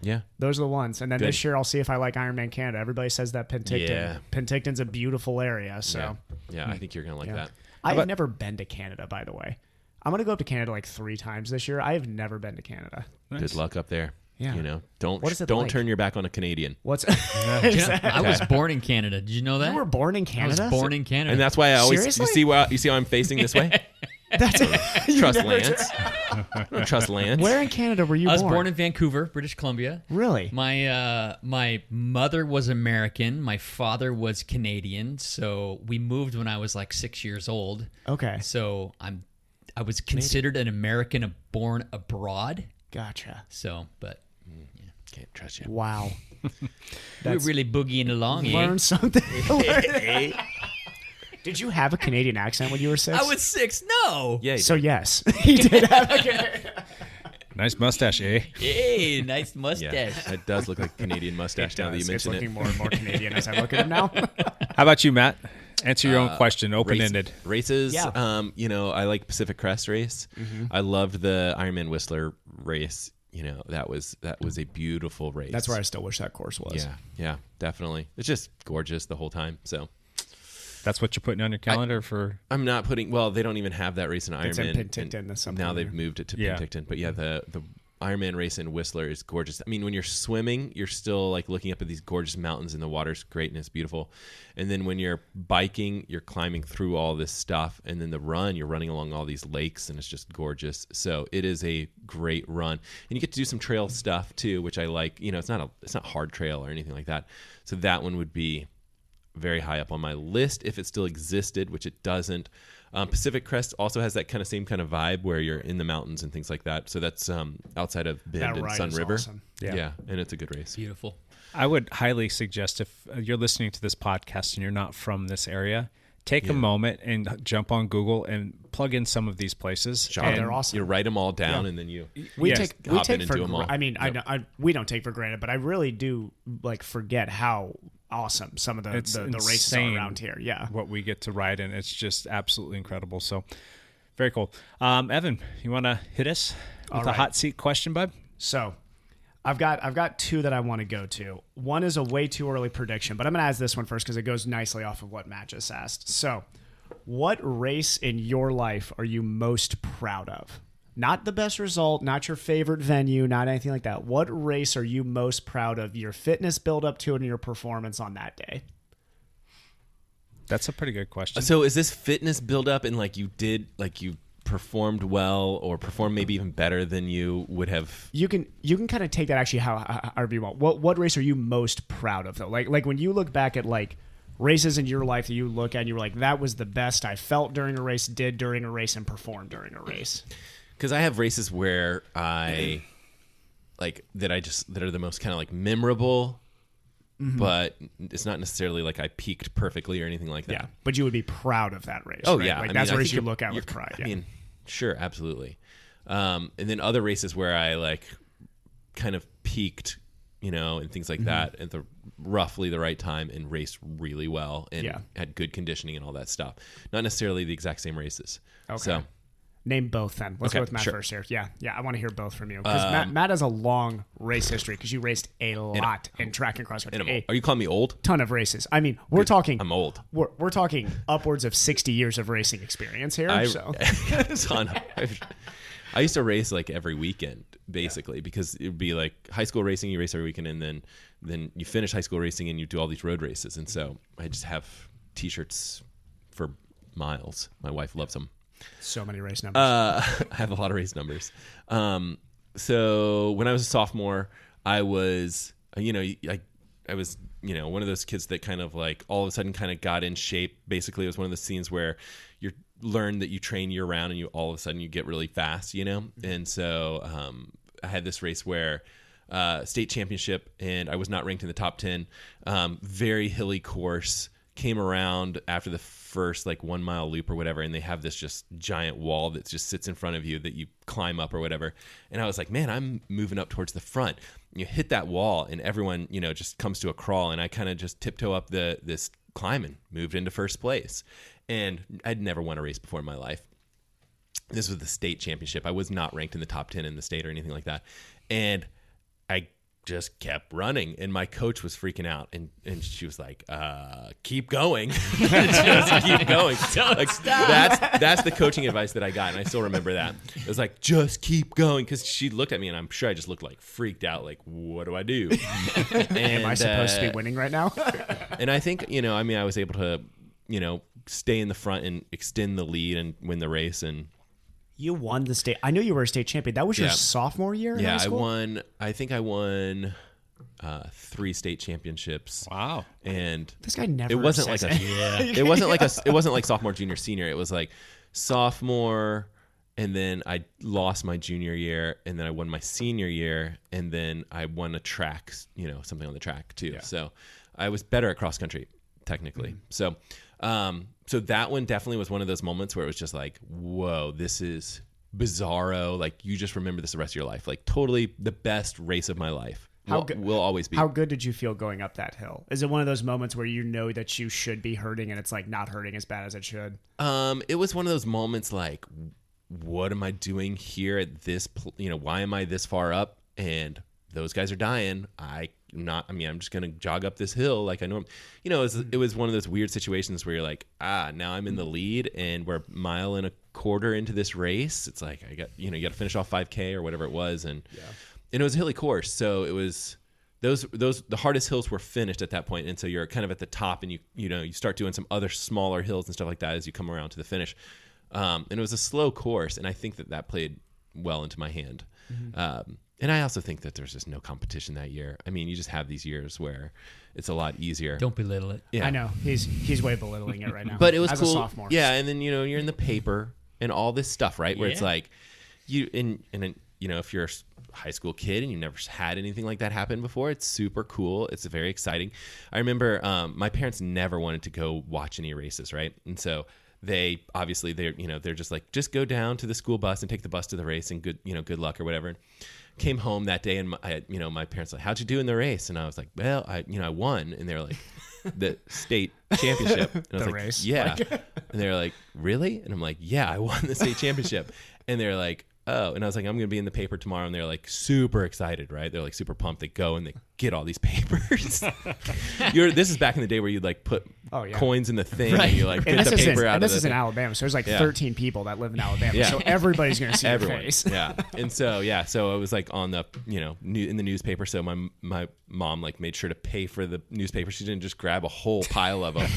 Yeah. those are the ones. And then Good. this year I'll see if I like Ironman Canada. Everybody says that Penticton. Yeah. Penticton's a beautiful area. So Yeah, I think you're going to like that. I've never been to Canada, by the way. I'm going to go up to Canada like 3 times this year. I have never been to Canada. Good luck up there. Yeah. Don't What is it don't like? turn your back on a Canadian. What's I was born in Canada. Did you know that? You were born in I Canada? was born in Canada. And that's why I always Seriously? you see how I'm facing this way? That's Trust Lance. I don't trust Lance. Where in Canada were you I was born in Vancouver, British Columbia. Really? My mother was American. My father was Canadian. So we moved when I was like 6 years old. Okay. So I was considered an American born abroad. Gotcha. So, but Can't trust you. Wow. We're really boogieing along, eh? Learn something. Did you have a Canadian accent when you were 6? I was 6. No. Yeah. So yes, he did have a Nice mustache, eh? Hey, nice Yeah, mustache. that does look like Canadian mustache now that you It's mention looking it. more and more Canadian as I look at him now. How about you, Matt? Answer your own question, open-ended. Races. Yeah. I like Pacific Crest race. I loved the Ironman Whistler race. That was a beautiful race. That's where I still wish that course was. Yeah, definitely. It's just gorgeous the whole time. So That's what you're putting on your calendar for. I'm not putting. Well, they don't even have that race in Ironman. It's in Penticton this summer. Now they've moved it to Yeah. Penticton. But yeah, the Ironman race in Whistler is gorgeous. I mean, when you're swimming, you're still like looking up at these gorgeous mountains, and the water's great and it's beautiful. And then when you're biking, you're climbing through all this stuff, and then the run, you're running along all these lakes, and it's just gorgeous. So it is a great run, and you get to do some trail stuff too, which I like. It's not hard trail or anything like that. So that one would be very high up on my list if it still existed, which it doesn't. Pacific Crest also has that same kind of vibe where you're in the mountains and things like that. So that's outside of Bend That and ride Sun is River. awesome. Yeah. And it's a good race. Beautiful. I would highly suggest if you're listening to this podcast and you're not from this area, take a moment and jump on Google and plug in some of these places. Oh, they're awesome. You write them all down and then you We Yes. take hop in and for do 'em all. I mean, Yep. we don't take for granted, but I really do forget how awesome some of the It's races are insane around here. Yeah. what we get to ride in. It's just absolutely incredible. So very cool. Evan, you want to hit us with All a right. hot seat question, bud? So I've got two that I want to go to. One is a way too early prediction, but I'm going to ask this one first because it goes nicely off of what Matt just asked. So what race in your life are you most proud of? Not the best result, not your favorite venue, not anything like that. What race are you most proud of your fitness build up to and your performance on that day? That's a pretty good question. So is this fitness build up and you performed well or performed maybe even better than you would have? You can kind of take that actually however you want. What race are you most proud of though? Like when you look back at races in your life that you look at and you're like, that was the best I felt during a race, did during a race, and performed during a race. Because I have races where I that are the most kind of memorable, but it's not necessarily I peaked perfectly or anything like that. Yeah, but you would be proud of that race. Oh right? yeah, That's I a race think you you're- look at you're- with pride. I Yeah. mean, sure, absolutely. And then other races where I kind of peaked, and things like that at roughly the right time and raced really well and had good conditioning and all that stuff. Not necessarily the exact same races. Okay. So Name both then. Let's Okay, go with Matt sure. first here. Yeah, I want to hear both from you because Matt has a long race history because you raced a lot in track and cross country. A are you calling me old? ton of races. I mean, we're talking. I'm old. We're talking upwards of 60 years of racing experience here. So I used to race every weekend basically because it would be high school racing, you race every weekend, and then you finish high school racing and you do all these road races. And so I just have t-shirts for miles. My wife loves them. so many race numbers. I have a lot of race numbers. So when I was a sophomore, I was, I was, one of those kids that kind of all of a sudden kind of got in shape. Basically, it was one of the scenes where you learn that you train year round and you all of a sudden you get really fast, And so I had this race where state championship and I was not ranked in the top 10. Very hilly course. Came around after the first 1 mile loop or whatever, and they have this just giant wall that just sits in front of you that you climb up or whatever. And I was like, man, I'm moving up towards the front. You hit that wall and everyone, just comes to a crawl, and I kind of just tiptoe up this climb and moved into first place. And I'd never won a race before in my life. This was the state championship. I was not ranked in the top 10 in the state or anything like that. And I just kept running, and my coach was freaking out, and she was like, keep going. Just keep going. That's the coaching advice that I got, and I still remember that. It was just keep going, because she looked at me and I'm sure I just looked freaked out, what do I do? And, Am I supposed to be winning right now? and I think I was able to stay in the front and extend the lead and win the race. And You won the state. I knew you were a state champion. That was your sophomore year in high school? I think I won 3 state championships. Wow. And This guy never it wasn't says like it. it wasn't like sophomore, junior, senior. It was sophomore And then I lost my junior year, and then I won my senior year, and then I won a track, something on the track too. Yeah. So I was better at cross country technically. So that one definitely was one of those moments where it was just like, whoa, this is bizarro. Like, you just remember this the rest of your life. Like, totally the best race of my life. Will always be. How good did you feel going up that hill? Is it one of those moments where you know that you should be hurting and it's like not hurting as bad as it should? It was one of those moments like, what am I doing here at this? Why am I this far up? And those guys are dying. I'm just gonna jog up this hill like I know. It was one of those weird situations where you're like, now I'm in the lead and we're a mile and a quarter into this race. It's like you got to finish off 5K or whatever it was, and it was a hilly course, so it was the hardest hills were finished at that point, and so you're kind of at the top, and you start doing some other smaller hills and stuff like that as you come around to the finish. And it was a slow course, and I think that played well into my hand. And I also think that there's just no competition that year. I mean, you just have these years where it's a lot easier. Don't belittle it. Yeah. I know he's way belittling it right now. But it was as cool. a sophomore. Yeah, and then you're in the paper and all this stuff, right? Where it's like if you're a high school kid and you never had anything like that happen before, it's super cool. It's very exciting. I remember my parents never wanted to go watch any races, right? And so they're just like, just go down to the school bus and take the bus to the race and good luck or whatever. Came home that day and my parents were like, how'd you do in the race? And I was like, well, I won. And they're like, the state championship. And I was The like, race. yeah. And they're like, really? And I'm like, yeah, I won the state championship. And they're like, oh. And I was like, I'm going to be in the paper tomorrow. And they're like super excited, right? They're like super pumped. They go and they get all these papers. This is back in the day where you'd like put coins in the thing and you like get the paper out of this is in Alabama. So there's like 13 people that live in Alabama. So everybody's going to see your face. Yeah. And so it was like on the, in the newspaper. So my mom like made sure to pay for the newspaper. She didn't just grab a whole pile of them,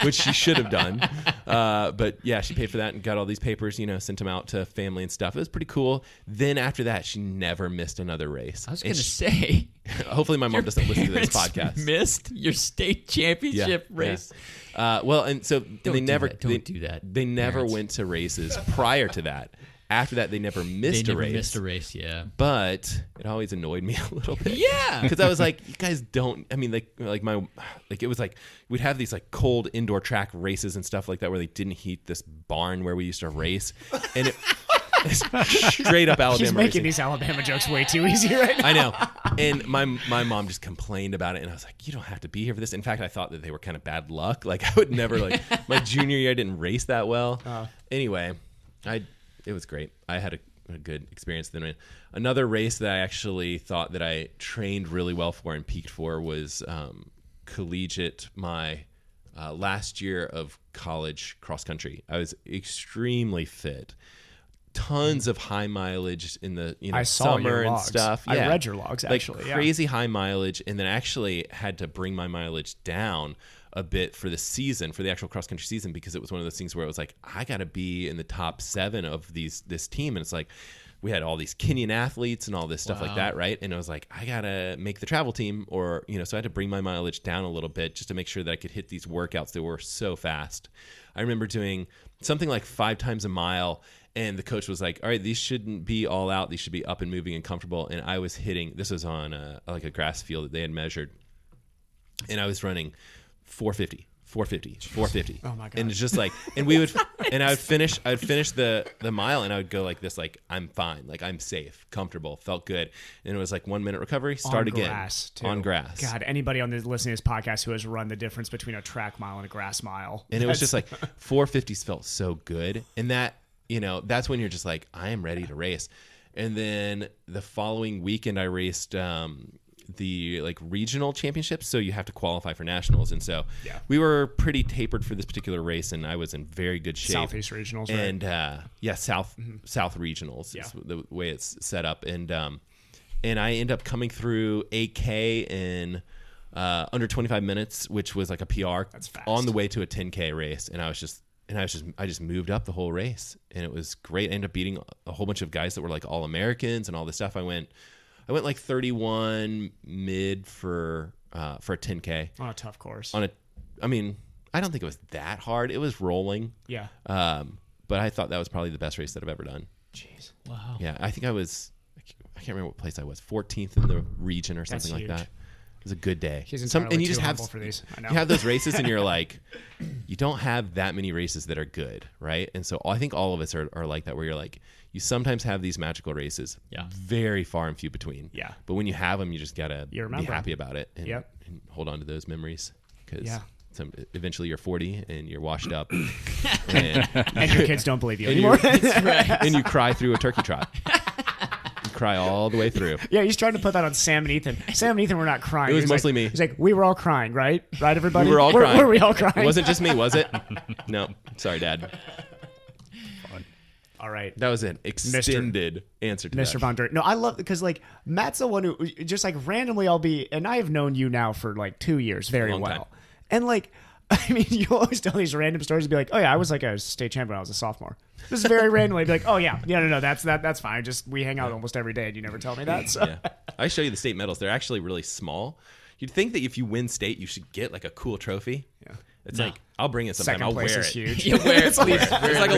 which she should have done. But yeah, she paid for that and got all these papers, sent them out to family and stuff. It was pretty cool. Then after that, she never missed another race. I was going to say, hopefully my mom doesn't listen to this podcast. Missed your state championship race. Yeah. Well, and so they never do that. They never went to races prior to that. After that, they never missed a race. Missed a race, yeah. But it always annoyed me a little bit. Yeah, because I was like, you guys don't. I mean, it was like we'd have these like cold indoor track races and stuff like that where they didn't heat this barn where we used to race, and it's straight up Alabama. She's making racing. these Alabama jokes way too easy right now. I know. And my mom just complained about it, and I was like, you don't have to be here for this. In fact, I thought that they were kind of bad luck. Like I would never my junior year I didn't race that well. Anyway, it was great. I had a good experience then. Another race that I actually thought that I trained really well for and peaked for was collegiate, my last year of college cross country. I was extremely fit. Tons of high mileage in the I saw summer your and logs. stuff. I read your logs actually. Like crazy high mileage, and then actually had to bring my mileage down a bit for the season, for the actual cross country season, because it was one of those things where it was like, I got to be in the top 7 of this team, and it's like we had all these Kenyan athletes and all this stuff like that, right? And it was like, I gotta make the travel team, or so I had to bring my mileage down a little bit just to make sure that I could hit these workouts that were so fast. I remember doing something like 5 times a mile. And the coach was like, all right, these shouldn't be all out. These should be up and moving and comfortable. And I was hitting, this was on a grass field that they had measured. And I was running 450. Oh my God. And it's just like, and I would finish the mile, and I would go like this, like, I'm fine. Like, I'm safe, comfortable, felt good. And it was like 1 minute recovery, start again. On grass. God, anybody listening to this podcast who has run the difference between a track mile and a grass mile. And it was just like 450s felt so good. And that's when you're just like, I am ready to race. And then the following weekend I raced the like regional championships, so you have to qualify for nationals. And so we were pretty tapered for this particular race, and I was in very good shape. Southeast regionals, right? And South regionals is the way it's set up. And I end up coming through 8K in under 25 minutes, which was like a PR. That's fast. On the way to a 10K race. And I just moved up the whole race, and it was great. I ended up beating a whole bunch of guys that were like all Americans and all this stuff. I went like 31 mid for a 10K on a tough course. I mean, I don't think it was that hard. It was rolling. Yeah. But I thought that was probably the best race that I've ever done. Jeez. Wow. Yeah, I think I can't remember what place I was, 14th in the region or something like huge. that. It was a good day. He's entirely and you too just have humble for these. I know. you have those races, and you're like, you don't have that many races that are good, right? And so I think all of us are like that, where you're like, you sometimes have these magical races, very far and few between. Yeah. But when you have them, you just gotta be remember happy about it and, Yep. and hold on to those memories, because Yeah. eventually you're 40 and you're washed up, and, And your kids don't believe you and anymore. and you cry through a turkey trot. You cry all the way through. Yeah, he's trying to put that on Sam and Ethan. Sam and Ethan were not crying. It was He's mostly like, me. He's like, we were all crying, right? Right, everybody? We were all crying. Were we all crying? It wasn't just me, was it? No. Sorry, Dad. All right. That was an extended answer to Mr. that. Von Der. No, I love, because like Matt's the one who just like randomly I'll be, and I have known you now for like 2 years very Long well. time. And like, I mean, you always tell these random stories and be like, oh yeah, I was like a state champion when I was a sophomore. Just very randomly be like, oh yeah, no, that's fine. Just we hang out almost every day and you never tell me that. So. Yeah. I show you the state medals. They're actually really small. You'd think that if you win state, you should get like a cool trophy. Yeah. It's like, I'll bring it sometime. Second I'll place wear is it. huge. You wear it, please. It's like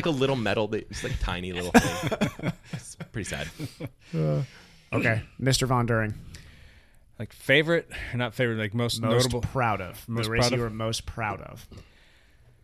a little medal. It's like a tiny little thing. It's pretty sad. Okay, Mr. Von During. Like favorite, or not favorite, like most notable. Proud of. Most the race proud you of? were most proud of.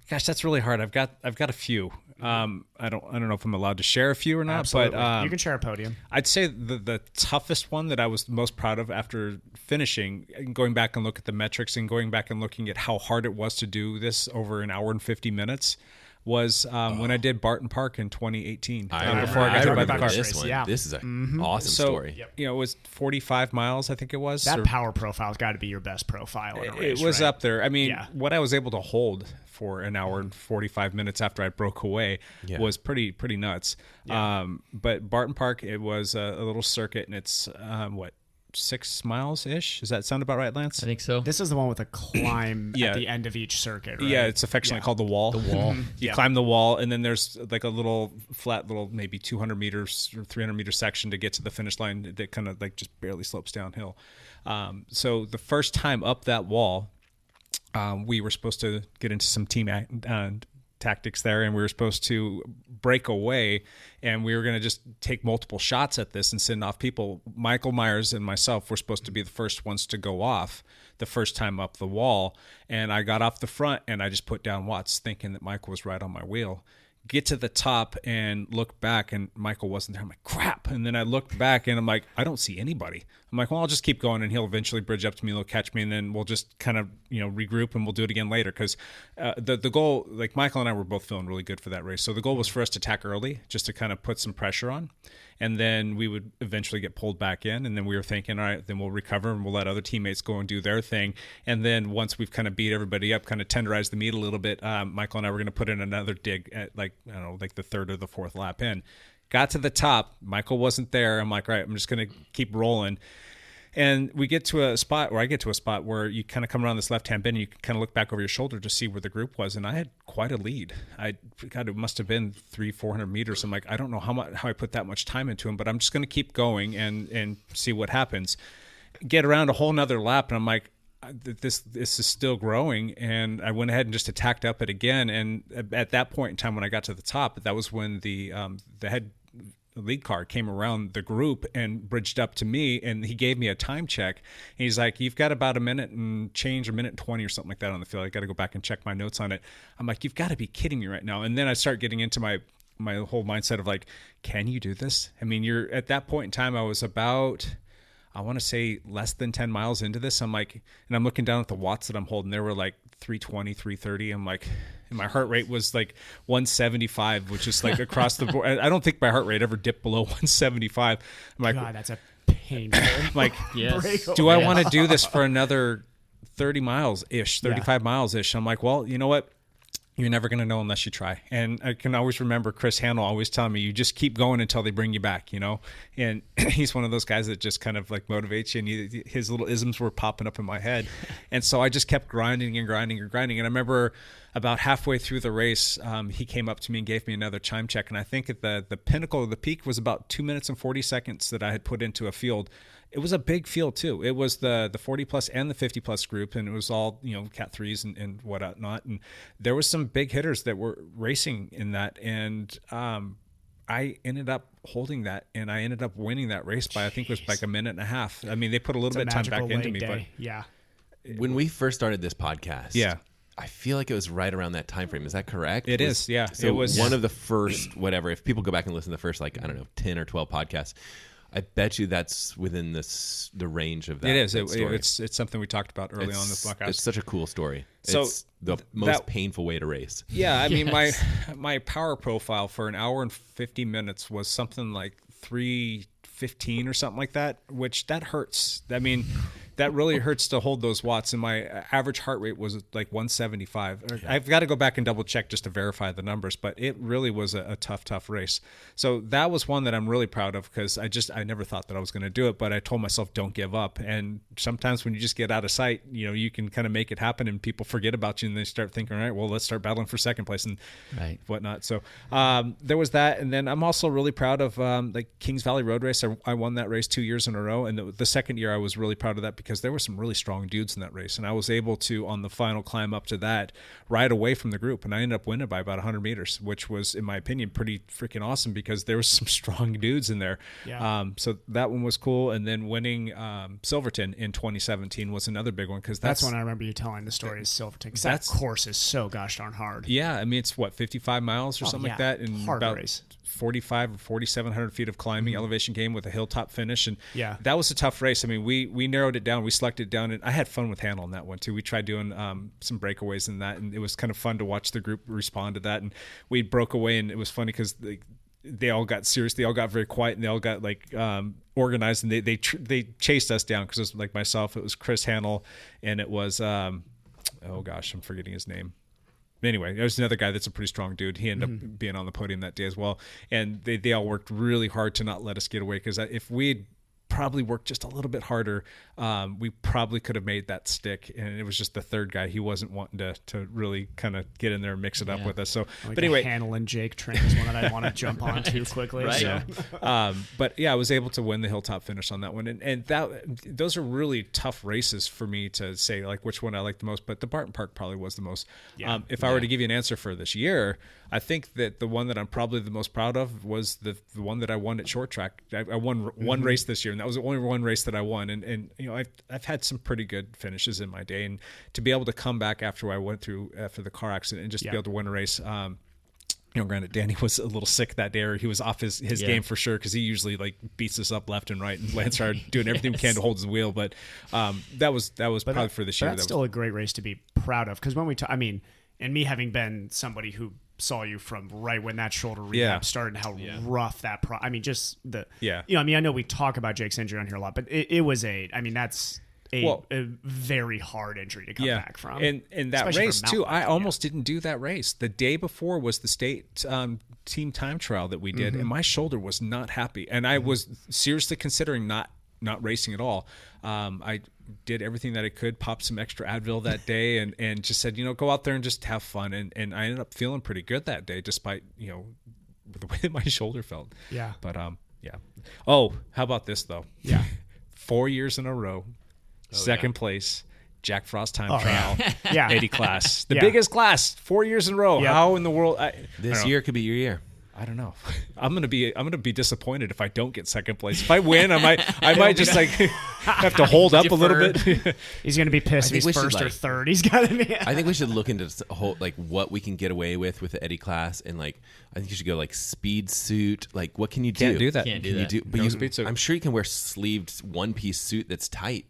Gosh, that's really hard. I've got a few. I don't know if I'm allowed to share a few or not, Absolutely. but you can share a podium. I'd say the toughest one that I was most proud of after finishing, and going back and look at the metrics and going back and looking at how hard it was to do this over an hour and 50 minutes, was when I did Barton Park in 2018. Before I got hit by the car. This one. Yeah. This is an awesome So, story. you know, it was 45 miles, I think it was. That or- power profile's got to be your best profile in a race, It was right? up there. I mean, Yeah. what I was able to hold for an hour and 45 minutes after I broke away was pretty nuts. But Barton Park, it was a little circuit, and it's 6 miles ish. Does that sound about right, Lance? I think so. This is the one with a climb Yeah. at the end of each circuit, right? Yeah, it's affectionately called the wall. The wall. You climb the wall, and then there's like a little flat, maybe 200 meters or 300 meter section to get to the finish line that kind of like just barely slopes downhill. So the first time up that wall, we were supposed to get into some team tactics there, and we were supposed to break away, and we were going to just take multiple shots at this and send off people. Michael Myers and myself were supposed to be the first ones to go off the first time up the wall, and I got off the front and I just put down watts thinking that Michael was right on my wheel. Get to the top and look back, and Michael wasn't there. I'm like, crap. And then I looked back and I'm like, I don't see anybody. I'm like, well, I'll just keep going, and he'll eventually bridge up to me, he'll catch me, and then we'll just kind of, regroup, and we'll do it again later. Because the goal, like Michael and I were both feeling really good for that race. So the goal was for us to attack early, just to kind of put some pressure on. And then we would eventually get pulled back in. And then we were thinking, all right, then we'll recover and we'll let other teammates go and do their thing. And then once we've kind of beat everybody up, kind of tenderized the meat a little bit, Michael and I were going to put in another dig at like the third or the fourth lap in. Got to the top. Michael wasn't there. I'm like, all right, I'm just going to keep rolling. And we get to a spot, or I get to a spot where you kind of come around this left-hand bend and you can kind of look back over your shoulder to see where the group was. And I had quite a lead. It must have been 300-400 meters. I'm like, I don't know how I put that much time into him, but I'm just going to keep going and see what happens. Get around a whole nother lap, and I'm like, this is still growing. And I went ahead and just attacked up it again. And at that point in time, when I got to the top, that was when the head lead car came around the group and bridged up to me, and he gave me a time check. And he's like, you've got about a minute and change, or minute and 20 or something like that on the field. I got to go back and check my notes on it. I'm like, you've got to be kidding me right now. And then I start getting into my whole mindset of like, can you do this? I mean, you're at that point in time, I was about, I want to say less than 10 miles into this. I'm like, and I'm looking down at the watts that I'm holding. They were like 320, 330. I'm like, and my heart rate was like 175, which is like across the board. I don't think my heart rate ever dipped below 175. I'm like, God, that's a painful. I'm like, Yes. do I want to do this for another 30 miles ish, 35 miles ish? I'm like, well, you know what? You're never going to know unless you try. And I can always remember Chris Handel always telling me, you just keep going until they bring you back, And he's one of those guys that just kind of like motivates you. And his little isms were popping up in my head. And so I just kept grinding and grinding and grinding. And I remember about halfway through the race, he came up to me and gave me another time check. And I think at the pinnacle of the peak was about 2 minutes and 40 seconds that I had put into a field. It was a big field too. It was the 40 plus and the 50 plus group, and it was all Cat 3s and whatnot. And there was some big hitters that were racing in that, and I I ended up holding that, and I ended up winning that race by, I think it was like a minute and a half. I mean, they put a little bit of time back into me, but yeah. When we first started this podcast, Yeah. I feel like it was right around that time frame. Is that correct? It is, yeah. So It was one of the first, whatever. If people go back and listen to the first, 10 or 12 podcasts, I bet you that's within the range of that. it is. that story. It's something we talked about early on in the podcast. It's such a cool story. So it's the most painful way to race. Yeah, I mean, Yes. my power profile for an hour and 50 minutes was something like 3:15 or something like that, which that hurts. I mean, that really hurts to hold those watts. And my average heart rate was like 175. I've got to go back and double check just to verify the numbers, but it really was a tough race. So that was one that I'm really proud of, because I never thought that I was going to do it, but I told myself, don't give up. And sometimes when you just get out of sight, you can kind of make it happen, and people forget about you, and they start thinking, all right, well, let's start battling for second place and whatnot. So there was that. And then I'm also really proud of the Kings Valley Road Race. I won that race 2 years in a row. And the second year I was really proud of that, because there were some really strong dudes in that race. And I was able to, on the final climb up to that, ride away from the group. And I ended up winning by about 100 meters, which was, in my opinion, pretty freaking awesome, because there was some strong dudes in there. Yeah. So that one was cool. And then winning Silverton in 2017 was another big one, because That's when I remember you telling the story of Silverton. 'Cause that course is so gosh darn hard. Yeah, I mean, it's 55 miles or something like that, and hard about race. 45 or 4,700 feet of climbing, elevation gain with a hilltop finish, and Yeah. that was a tough race. I mean, we narrowed it down, we selected it down, and I had fun with Hannah on that one too. We tried doing some breakaways in that, and it was kind of fun to watch the group respond to that. And we broke away, and it was funny because they all got serious, they all got very quiet, and they all got organized, and they chased us down, because it was like myself, it was Chris Hannell, and it was oh gosh, I'm forgetting his name. Anyway, there's another guy that's a pretty strong dude. He ended up being on the podium that day as well. And they all worked really hard to not let us get away, because if we'd probably worked just a little bit harder, we probably could have made that stick. And it was just the third guy. He wasn't wanting to really kind of get in there and mix it up with us. So, Like but anyway, Hannell and Jake train is one that I want to jump on too quickly. Right. So. but yeah, I was able to win the hilltop finish on that one, and those are really tough races for me to say like which one I like the most. But the Barton Park probably was the most. Yeah. If I were to give you an answer for this year, I think that the one that I'm probably the most proud of was the one that I won at short track. I won one race this year, and that was the only one race that I won. And I've had some pretty good finishes in my day, and to be able to come back after I went through after the car accident and just be able to win a race. Granted, Danny was a little sick that day, or he was off his game for sure, because he usually beats us up left and right, and Lance started doing everything we can to hold his wheel. But that was probably for this year. That's still a great race to be proud of, because when we talk, and me having been somebody who saw you from right when that shoulder rehab started, and how rough that just the I know we talk about Jake's injury on here a lot, but it was that's a very hard injury to come back from. And that Especially race for too, mountain I biking, almost didn't do that race. The day before was the state team time trial that we did, and my shoulder was not happy, and I was seriously considering not racing at all. I did everything that I could, popped some extra Advil that day, and just said, go out there and just have fun. And I ended up feeling pretty good that day, despite, the way that my shoulder felt. Yeah. But, yeah. Oh, how about this though? Yeah. 4 years in a row, second place, Jack Frost time trial, Yeah. 80 class, the Yeah. biggest class, 4 years in a row. Yep. How in the world? This year could be your year. I don't know. I'm gonna be disappointed if I don't get second place. If I win, I might just have to hold up a little bit. He's gonna be pissed I if think he's we should, first or third. He's got to be. I think we should look into what we can get away with the Eddie class, and I think you should go speed suit. What can you do? Can't do that. Can't do Can you that. do? But No speed suit. I'm sure you can wear sleeved one-piece suit that's tight.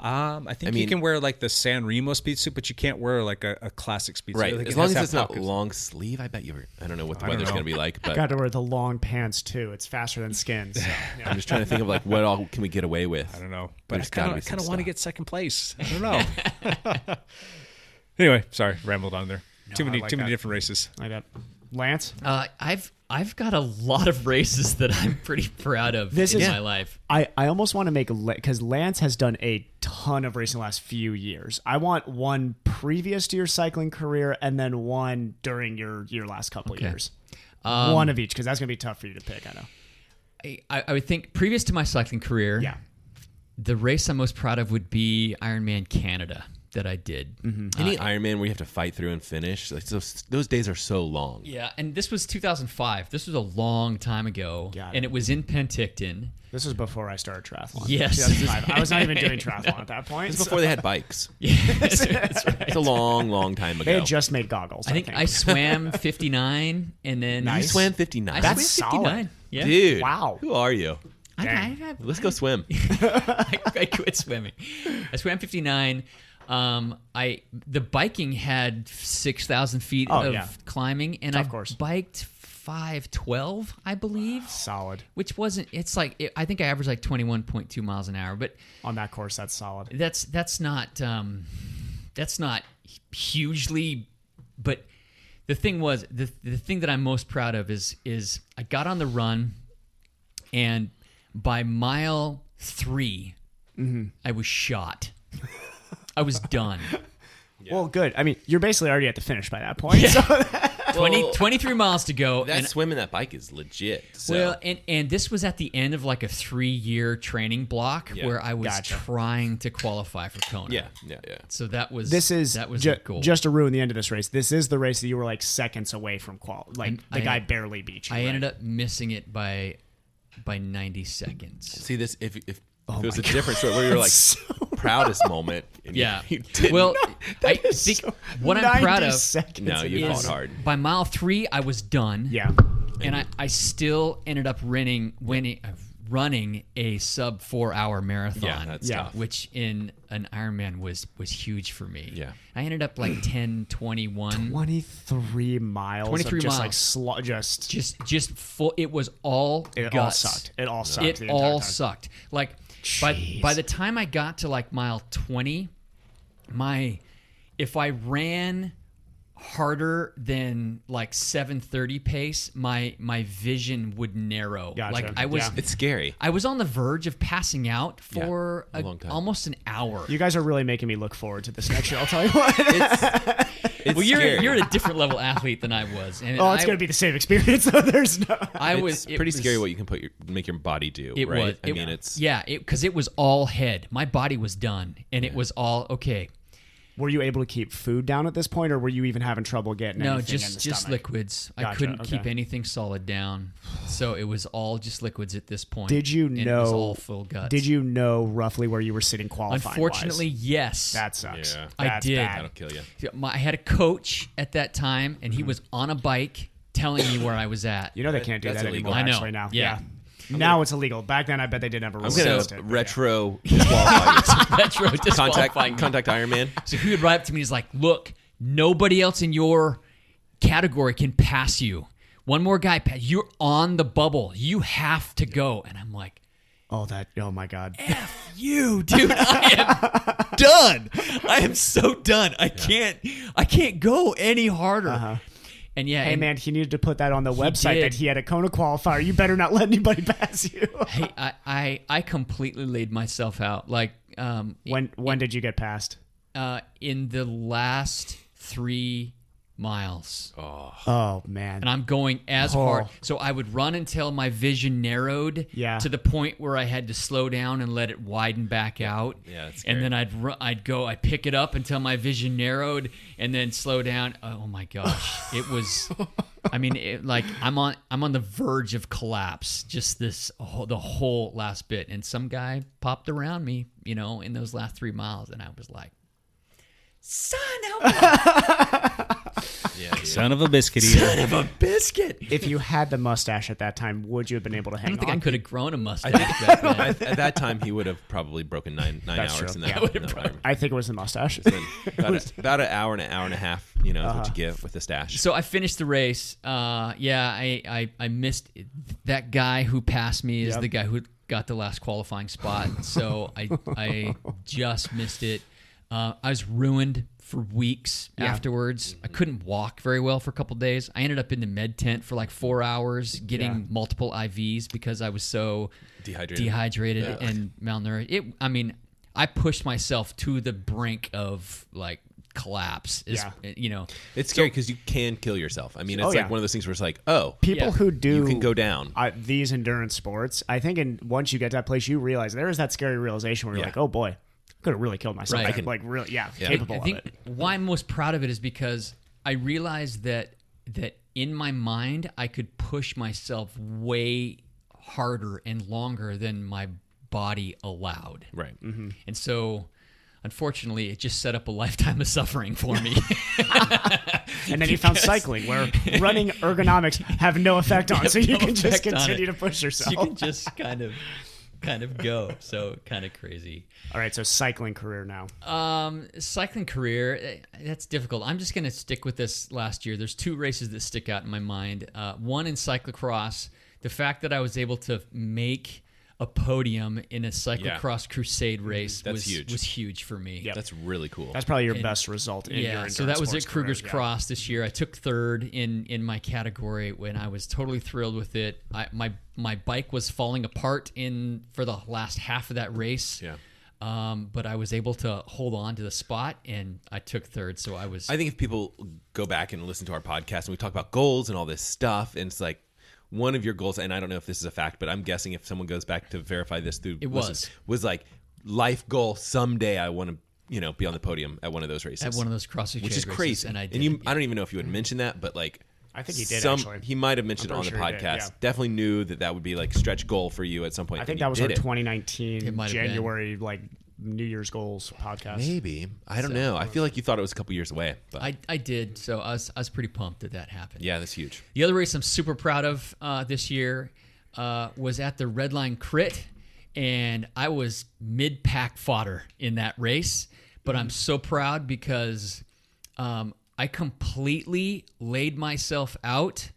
I think you can wear the San Remo speed suit, but you can't wear a classic speed suit. Right. Like, As it long has as to it's have not pockets. long sleeve, I bet you. I don't know what the I don't weather's know. going to be like, but Got to wear the long pants too. It's faster than skins. So, I'm just trying to think of what all can we get away with. I don't know, but There's I gotta kind be some of want to stuff. get second place. I don't know. Anyway, sorry, rambled on there. Too many like too many that. different races. I got Lance. I've got a lot of races that I'm pretty proud of in my life. I almost want to make because Lance has done a ton of racing the last few years. I want one previous to your cycling career, and then one during your last couple of years. One of each, because that's gonna be tough for you to pick. I know. I would think previous to my cycling career, Yeah. the race I'm most proud of would be Ironman Canada. that I did. Any Ironman where you have to fight through and finish, like those days are so long. Yeah, and this was 2005. This was a long time ago, Got it. and it was in Penticton. This was before I started triathlon. Yes. 2005. I was not even doing triathlon at that point. It's before they had bikes. Yes, that's right. It's a long, long time ago. They had just made goggles. I think I swam 59, and then You swam 59. I That's swam solid. 59. Yeah. Dude. Wow. Who are you? Let's go swim. I quit swimming. I swam 59. The biking had 6,000 feet of climbing, and Of I course. biked 512, I believe. Solid. Which wasn't. It's like I think I averaged like 21.2 miles an hour, but On that course, that's solid. that's not hugely. But the thing was the thing that I'm most proud of is I got on the run, and by mile 3, I was shot. I was done. Well, good. I mean, you're basically already at the finish by that point. So 23 miles to go. That and, swim and that bike is legit. So. well, and this was at the end of like a 3-year training block where I was Gotcha. trying to qualify for Kona. yeah. So that was that was the goal. just to ruin the end of this race. This is the race that you were like seconds away from Like the guy barely beat you. I ended up missing it by 90 seconds. See this if it was a different story where you're like proudest moment. And Yeah. You didn't. Well, I think what I'm proud of No, you fought is hard. by mile 3 I was done. Yeah. And I still ended up running a sub 4-hour marathon. Yeah, that's tough. Which in an Ironman was huge for me. Yeah. I ended up like 10:21. 23 miles. 23 of just miles. like Just full. It was all it guts. all sucked. It all sucked. It the entire all time. sucked. Like Jeez. by the time I got to like mile 20, if I ran harder than like 7:30 pace, my vision would narrow. Gotcha. Like I was Yeah. It's scary. I was on the verge of passing out for a long time. almost an hour. You guys are really making me look forward to this next year. I'll tell you what. It's well, scary. you're at a different level athlete than I was. And Oh, it's going to be the same experience. So there's no. It's pretty scary what you can make your body do. It right? was. I mean, it's because it was all head. My body was done, and it was all okay. Were you able to keep food down at this point, or were you even having trouble getting No, anything in the just stomach? liquids. I Gotcha, couldn't okay. keep anything solid down, so it was all just liquids at this point. Did you and know? It was all full guts. Did you know roughly where you were sitting qualifying? Unfortunately, yes. that sucks. Yeah. I That's did. bad. that'll kill you. I had a coach at that time, and he was on a bike telling me where I was at. You know they can't do That's that illegal. anymore. I know. Actually, now, Yeah. Now it's illegal. Back then, I bet they didn't have a I'm rule gonna against it, but retro disqualify Retro you. disqualifying me. Contact Iron Man. So he would write up to me. He's like, "Look, nobody else in your category can pass you. One more guy, you're on the bubble. You have to go." And I'm like, Oh my God. F you, dude. I am done. I am so done. I can't go any harder. And yeah, Hey and, man, he needed to put that on the website did. that he had a Kona qualifier. You better not let anybody pass you. hey, I completely laid myself out. Like, When did you get passed? in the last 3 miles. Oh man. And I'm going as hard. So I would run until my vision narrowed to the point where I had to slow down and let it widen back out. Yeah, that's and scary. then I'd pick it up until my vision narrowed and then slow down. Oh my gosh. It was I mean, like I'm on the verge of collapse just the whole last bit, and some guy popped around me, in those last 3 miles, and I was like, son of Son of a biscuit eater. Son of a biscuit. If you had the mustache at that time, would you have been able to I hang don't think on? I could have grown a mustache back then. At that time, he would have probably broken nine That's hours true. in that. Yeah. in that Iron. I think it was the mustache. About an hour and a half, is what you get with the stash. So I finished the race. I missed that guy who passed me is Yep. the guy who got the last qualifying spot. So I just missed it. I was ruined for weeks afterwards. I couldn't walk very well for a couple days. I ended up in the med tent for like 4 hours getting multiple IVs because I was so dehydrated and malnourished. I pushed myself to the brink of like collapse. It's scary because you can kill yourself. I mean, it's like one of those things where it's like, People who do you can go down. These endurance sports, I think once you get to that place, you realize there is that scary realization where you're like, oh boy, could have really killed myself. Right. I could like really, capable I think of it. why I'm most proud of it is because I realized that in my mind I could push myself way harder and longer than my body allowed. Right. And so, unfortunately, it just set up a lifetime of suffering for me. And then you found cycling, where running ergonomics have no effect on, so you can just continue to push yourself. You can just kind of go. So kind of crazy. All right, so cycling career now. Cycling career, that's difficult. I'm just going to stick with this last year. There's 2 races that stick out in my mind. One in cyclocross, the fact that I was able to make a podium in a cyclocross crusade race was huge for me. Yep. That's really cool. That's probably your best result in your endurance so that was at sports Kruger's career, Cross this year. I took 3rd in my category when I was totally thrilled with it. My bike was falling apart for the last half of that race. Yeah. But I was able to hold on to the spot, and I took 3rd. So I think if people go back and listen to our podcast and we talk about goals and all this stuff, and it's like one of your goals, and I don't know if this is a fact, but I'm guessing if someone goes back to verify this through was like life goal, someday I want to be on the podium at one of those races, at one of those cross which is races, crazy. and I did. And I don't even know if you had mentioned that, but like I think he did actually. He might have mentioned it on the pretty sure he did, podcast. yeah. Definitely knew that would be like stretch goal for you at some point. I think and that was you our did it. 2019 It might have been. January like New Year's goals podcast. Maybe. I don't know. I feel like you thought it was a couple years away. But I did. So I was pretty pumped that happened. yeah, that's huge. The other race I'm super proud of this year was at the Redline Crit, and I was mid-pack fodder in that race. But I'm so proud because I completely laid myself out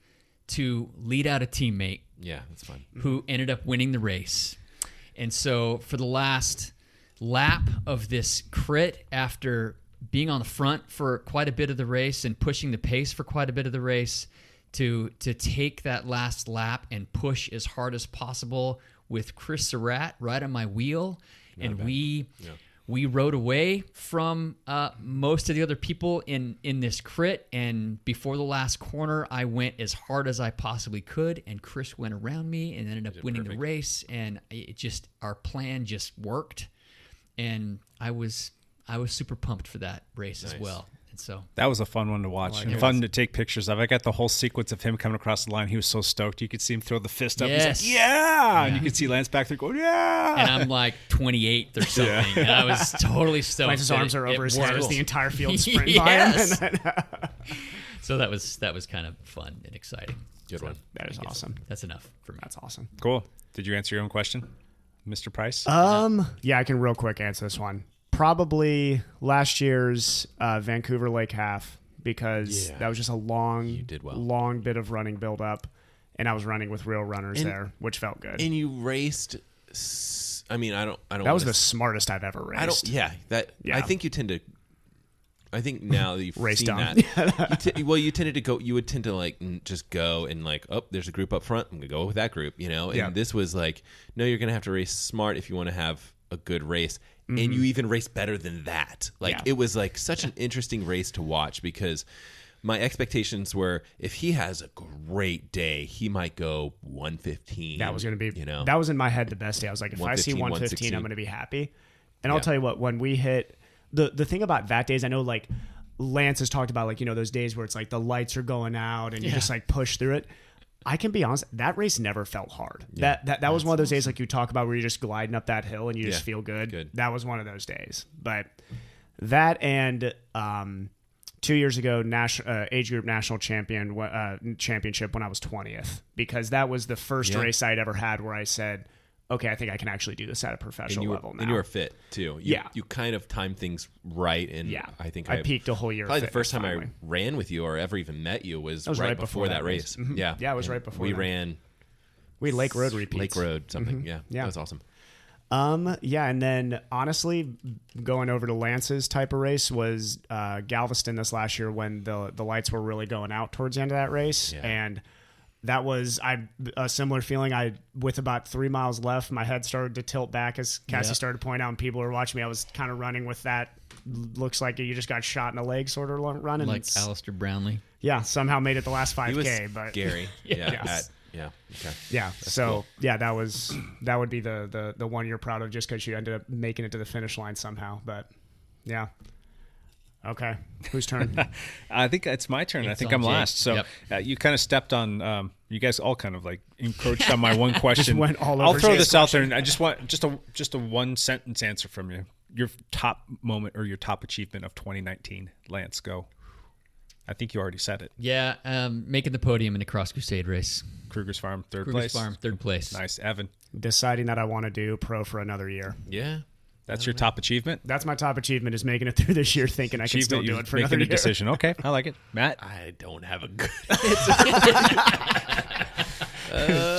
to lead out a teammate. Yeah, that's fun. Who ended up winning the race. And so for the last lap of this crit, after being on the front for quite a bit of the race and pushing the pace for quite a bit of the race, to take that last lap and push as hard as possible with Chris Surratt right on my wheel. And we rode away from most of the other people in this crit, and before the last corner I went as hard as I possibly could, and Chris went around me and ended up winning the race, and our plan just worked, and I was super pumped for that race as well. And so that was a fun one to watch and fun to take pictures of. I got the whole sequence of him coming across the line. He was so stoked. You could see him throw the fist up. Yes. He's like, yeah! And you could see Lance back there going, yeah! And I'm like 28th or something. And I was totally stoked. Lance's arms are over his head as the entire field sprint Yes. by him. So that was kind of fun and exciting. Good one. That is awesome. That's enough for me. That's awesome. Cool. Did you answer your own question, Mr. Price? Yeah, I can real quick answer this one. Probably last year's Vancouver Lake Half, because that was just a long bit of running build up, and I was running with real runners there, which felt good. And you raced. I mean, I don't. That was the smartest I've ever raced. I think you tend to. I think now that you've Raced seen on. that, you tended to go. You would tend to like just go and like, oh, there's a group up front. I'm gonna go with that group, And Yeah. this was like, no, you're gonna have to race smart if you want to have a good race. And you even race better than that. Like it was like such an interesting race to watch, because my expectations were if he has a great day, he might go 115. That was going to be, that was in my head the best day. I was like, if I see 115, I'm going to be happy. And I'll tell you what, when we hit the thing about that day is, I know like Lance has talked about like, those days where it's like the lights are going out and you just like push through it. I can be honest, that race never felt hard. Yeah. That was one of those days like you talk about where you're just gliding up that hill and you just feel good. Good. That was one of those days. But that and 2 years ago, age group national championship when I was 20th, because that was the first race I'd ever had where I said, okay, I think I can actually do this at a professional level now. And you were fit too. You kind of timed things right, and I think I peaked a whole year. Probably the fitness first time finally. I ran with you or ever even met you was right before that race. Mhm. Yeah, it was right before we that. ran. We had Lake Road repeats. Lake Road something. Yeah, Yeah. that was awesome. And then honestly, going over to Lance's type of race was Galveston this last year when the lights were really going out towards the end of that race, and that was a similar feeling. With about 3 miles left, my head started to tilt back as Cassie started to point out, and people were watching me. I was kind of running with that. Looks like you just got shot in the leg sort of running. Like Alistair Brownlee. Yeah, somehow made it the last 5K. He was but scary. Yeah. Okay. Yeah. So yeah, that would be the one you're proud of just because you ended up making it to the finish line somehow. But yeah. Okay. Whose turn? I think it's my turn. I It's think on I'm Jake. last. So Yep. you kind of stepped on. You guys all kind of like encroached on my one question. went all I'll over throw Jake's this out there, and I just want just a one sentence answer from you. Your top moment or your top achievement of 2019. Lance, go. I think you already said it. Yeah, making the podium in the Cross Crusade race. Kruger's Farm, third Kruger's place. Farm, third place. Nice, Evan. Deciding that I want to do pro for another year. Yeah. That's your top achievement. That's my top achievement is making it through this year thinking I can still Achievement, do you're it for making another a year. decision. Okay, I like it. Matt, I don't have a good.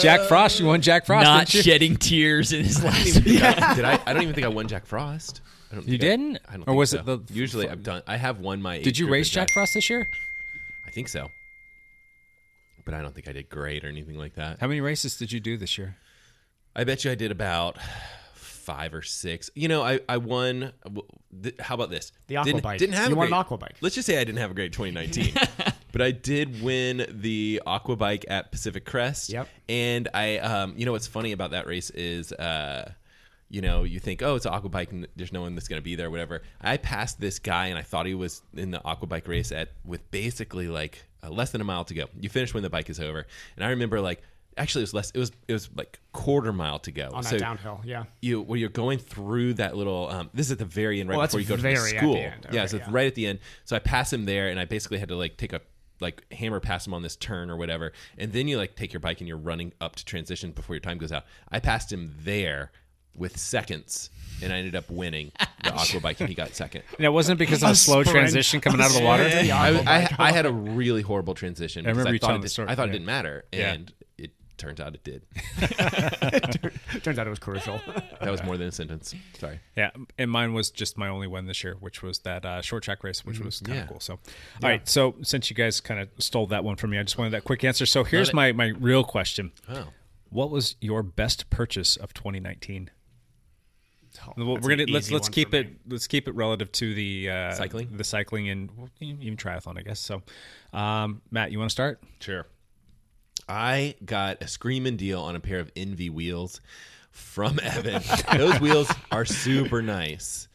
Jack Frost. You won Jack Frost. Not didn't you? shedding tears in his last Did I? I don't even think I won Jack Frost. I don't You think I- didn't? I don't Or think was so. it the? Usually I've done. I have won my. Did age you group race at Jack Frost this year? I think so. But I don't think I did great or anything like that. How many races did you do this year? I bet you I did about 5 or 6. You know, I won. How about this? The aqua Didn't- bike. Didn't have You a won an great- aqua bike. Let's just say I didn't have a great 2019. But I did win the aqua bike at Pacific Crest. Yep. And I, you know, what's funny about that race is, you know, you think, oh, it's an aqua bike and there's no one that's going to be there, whatever. I passed this guy and I thought he was in the aqua bike race with basically like less than a mile to go. You finish when the bike is over. And I remember like, actually it was less, it was like quarter mile to go. On that downhill, yeah. When you're going through that little, this is at the very end, right Well, before you that's go to the very at school. the end. Yeah, Okay, so it's yeah. right at the end. So I pass him there, and I basically had to like take a hammer past him on this turn or whatever, and then you like take your bike and you're running up to transition before your time goes out. I passed him there with seconds, and I ended up winning the aqua bike, and he got second. Yeah, it wasn't because of a slow sprint. transition coming out of the water. I had a really horrible transition. because remember you thought telling it the did- story. I thought Yeah. it didn't matter, Yeah. and it turns out it did. Turns out it was crucial. That was more than a sentence. Sorry. Yeah, and mine was just my only win this year, which was that short track race, which was kind of Yeah. cool. So, all right. So since you guys kind of stole that one from me, I just wanted that quick answer. So here's it. my real question: Oh. What was your best purchase of 2019? Well, That's we're gonna an let's easy one keep for it me. let's keep it relative to the Cycling? the cycling, and well, even triathlon, I guess. So, Matt, you want to start? Sure. I got a screaming deal on a pair of Envy wheels from Evan. Those wheels are super nice.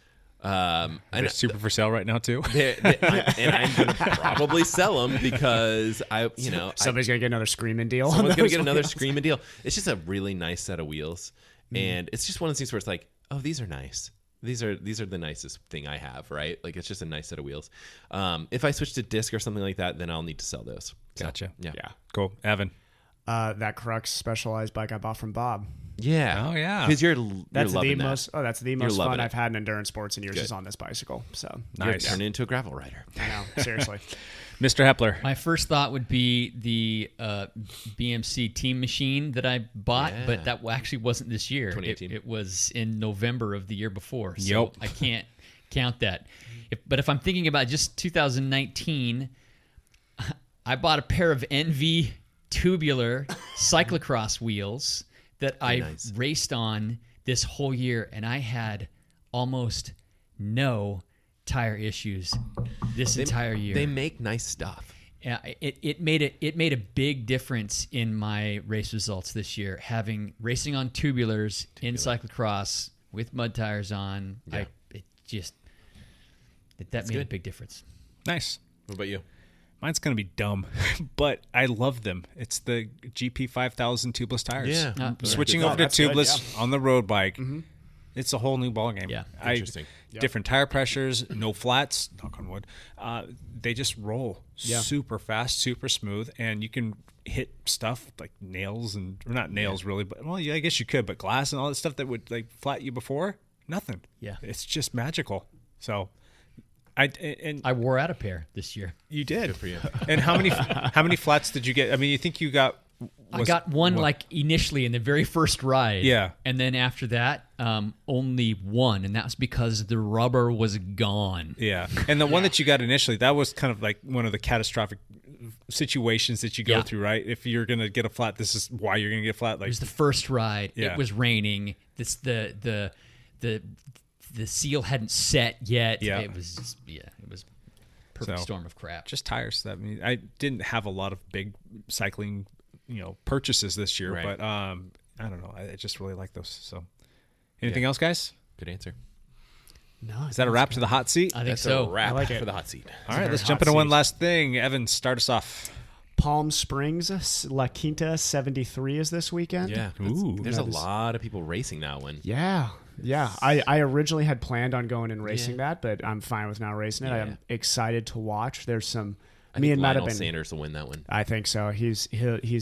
They're And super for sale right now too. and I'm going to probably sell them because Somebody's gonna get another screaming deal. someone's on going those to get another wheels. screaming deal. It's just a really nice set of wheels, and it's just one of those things where it's like, oh, these are nice. These are the nicest thing I have, right? Like it's just a nice set of wheels. If I switch to disc or something like that, then I'll need to sell those. So, Gotcha. Yeah. Yeah. Cool, Evan. That Crux Specialized bike I bought from Bob. Yeah. Oh, yeah. Because you're That's the loving that. most. Oh, that's the most loving fun it. I've had in endurance sports in years. Good. Is on this bicycle. So You're Nice. turning into a gravel rider. I know. Seriously. Mr. Hepler. My first thought would be the BMC team machine that I bought, Yeah. but that actually wasn't this year. 2018. It was in November of the year before. So Yep. I can't count that. But if I'm thinking about just 2019, I bought a pair of Envy tubular cyclocross wheels that I nice. raced on this whole year, and I had almost no tire issues this entire year. They make nice stuff. Yeah, it made a big difference in my race results this year. Racing on tubulars in cyclocross with mud tires on, Yeah. that made a good. big difference. Nice. What about you? Mine's going to be dumb, but I love them. It's the GP 5000 tubeless tires. Yeah. Switching Oh, over to that's good, tubeless on the road bike, it's a whole new ballgame. Yeah. Interesting. Different tire pressures, no flats, knock on wood. They just roll super fast, super smooth, and you can hit stuff like nails or not nails really, but well, yeah, I guess you could, but glass and all that stuff that would like flat you before, nothing. Yeah. It's just magical. So I wore out a pair this year. you did. for you. And how many flats did you get? I mean, you think you got? I got one like initially in the very first ride. Yeah. And then after that, only one. And that was because the rubber was gone. Yeah, and the one that you got initially, that was kind of like one of the catastrophic situations that you go Yeah. through, right? If you're gonna get a flat, this is why you're gonna get a flat. Like, It was the first ride. Yeah. It was raining. The seal hadn't set yet. Yeah. It was just, it was perfect So, storm of crap. just tires. I mean, I didn't have a lot of big cycling purchases this year. Right. But I don't know. I just really like those. So, anything else, guys? Good answer. No, Is that a wrap to the hot seat? I think That's so. a wrap I like it. for the hot seat. All right, very let's hot jump into one seat. last thing. Evan, start us off. Palm Springs La Quinta 73 is this weekend. Yeah. Ooh. There's a That is- lot of people racing that one. Yeah. I originally had planned on going and racing that, but I'm fine with now racing it. Yeah. I'm excited to watch. There's some. I Me think and Matt have Lionel been. Sanders will win that one. I think so. He's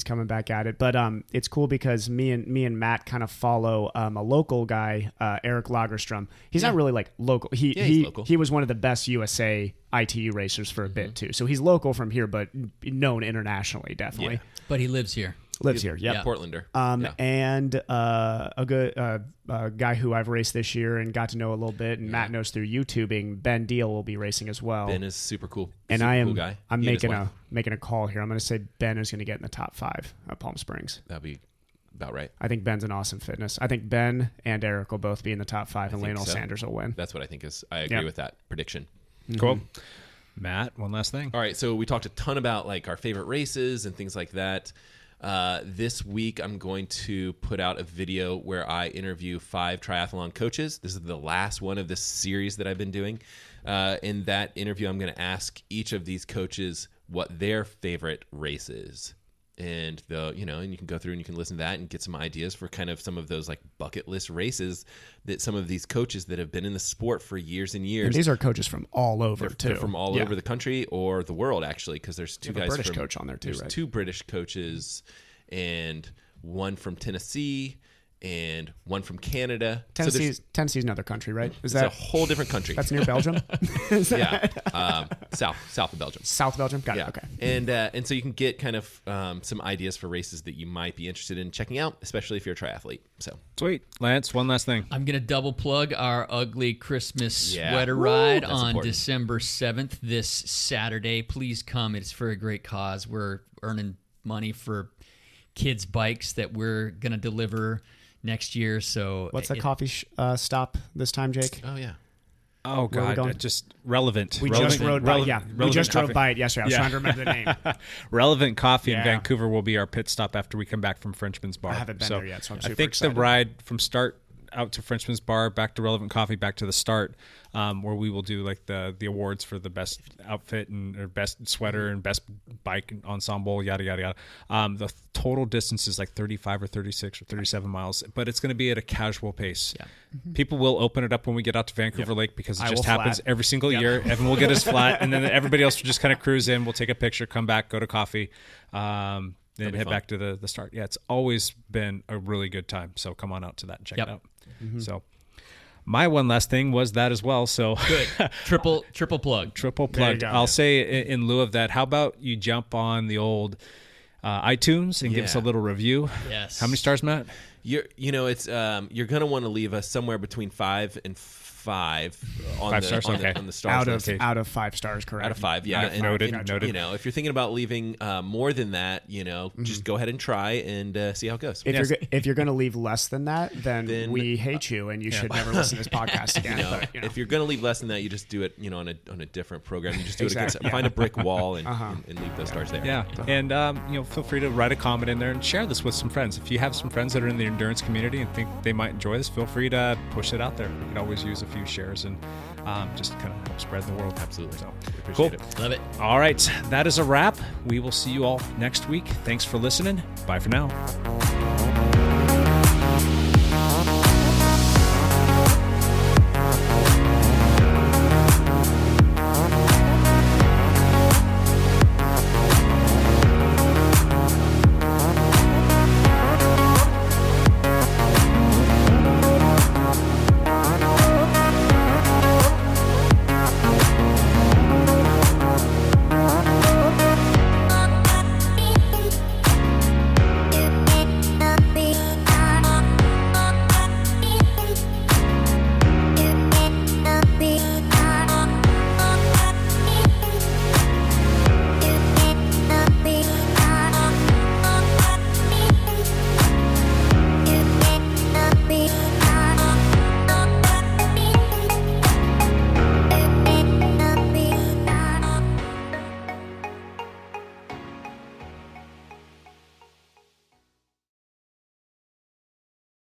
coming back at it, but it's cool because me and Matt kind of follow a local guy, Eric Lagerstrom. He's not really like local. he's local. He was one of the best USA ITU racers for a bit too. So he's local from here, but known internationally, definitely. Yeah. But he lives here. Lives here. Yep. Yeah. Portlander. And a good guy who I've raced this year and got to know a little bit, and Matt knows through YouTubing. Ben Deal will be racing as well. Ben is super cool. and super I am cool guy. I'm He and his making wife. a call here. I'm going to say Ben is going to get in the top 5 at Palm Springs. That'd be about right. I think Ben's an awesome fitness. I think Ben and Eric will both be in the top 5, and think Lionel so. Sanders will win. That's what I think is. I agree Yep. with that prediction. Cool. Matt, one last thing. All right, so we talked a ton about like our favorite races and things like that. This week, I'm going to put out a video where I interview 5 triathlon coaches. This is the last one of this series that I've been doing. In that interview, I'm going to ask each of these coaches what their favorite race is. And and you can go through and you can listen to that and get some ideas for kind of some of those like bucket list races that some of these coaches that have been in the sport for years and years. And these are coaches from all over too. They're from all Yeah. over the country or the world, actually, because there's 2 have a guys British from coach on there, too, There's right? 2 British coaches and one from Tennessee and one from Canada. So Tennessee's another country, right? Is it's that a whole different country. that's near Belgium? yeah, south of Belgium. South Belgium. Got Yeah, it. Okay. and so you can get kind of some ideas for races that you might be interested in checking out, especially if you're a triathlete. So Sweet. Lance, one last thing. I'm going to double plug our ugly Christmas Yeah. sweater Woo! ride That's on important. December 7th, this Saturday. Please come. It's for a great cause. We're earning money for kids' bikes that we're going to deliver next year. So What's the coffee stop this time, Jake? oh yeah, Oh, Where are we God. going? Just relevant. We relevant, just rode by. Yeah, we relevant just drove coffee. by it yesterday. I was Yeah. trying to remember the name. Relevant Coffee in Yeah. Vancouver will be our pit stop after we come back from Frenchman's Bar. I haven't been there yet, so I'm I super think excited. the ride from start out to Frenchman's Bar, back to Relevant Coffee, back to the start, where we will do like the awards for the best outfit and or best sweater and best bike ensemble, yada yada yada. The total distance is like 35 or 36 or 37 miles, but it's going to be at a casual pace. Yeah. People will open it up when we get out to Vancouver Lake because it I just will happens flat. every single year. Evan will get his flat, and then everybody else will just kind of cruise in. We'll take a picture, come back, go to coffee. Then head fun. back to the start. Yeah, it's always been a really good time. So come on out to that and check Yep. it out. So my one last thing was that as well. So Good. Triple plug. triple There you plugged. go. I'll say in lieu of that, how about you jump on the old iTunes and give us a Yeah. little review? Yes. How many stars, Matt? it's you're gonna want to leave us somewhere between 5 and 5 on 5 the stars? on, Okay. the, on the stars list. Out of 5 stars, correct? Out of 5, yeah. Okay, noted. You know, if you're thinking about leaving more than that, just go ahead and try and see how it goes. If you're going to leave less than that, then Then- we hate you, and you should never listen to this podcast again. But, If you're going to leave less than that, you just do it, on a different program. You just do it Exactly, against, find a brick wall and leave those stars there. Yeah, and feel free to write a comment in there and share this with some friends. If you have some friends that are in the endurance community and think they might enjoy this, feel free to push it out there. We can always use a few shares and just kind of help spread the word. Absolutely. So, We cool. appreciate it. Love it. All right, that is a wrap. We will see you all next week. Thanks for listening. Bye for now.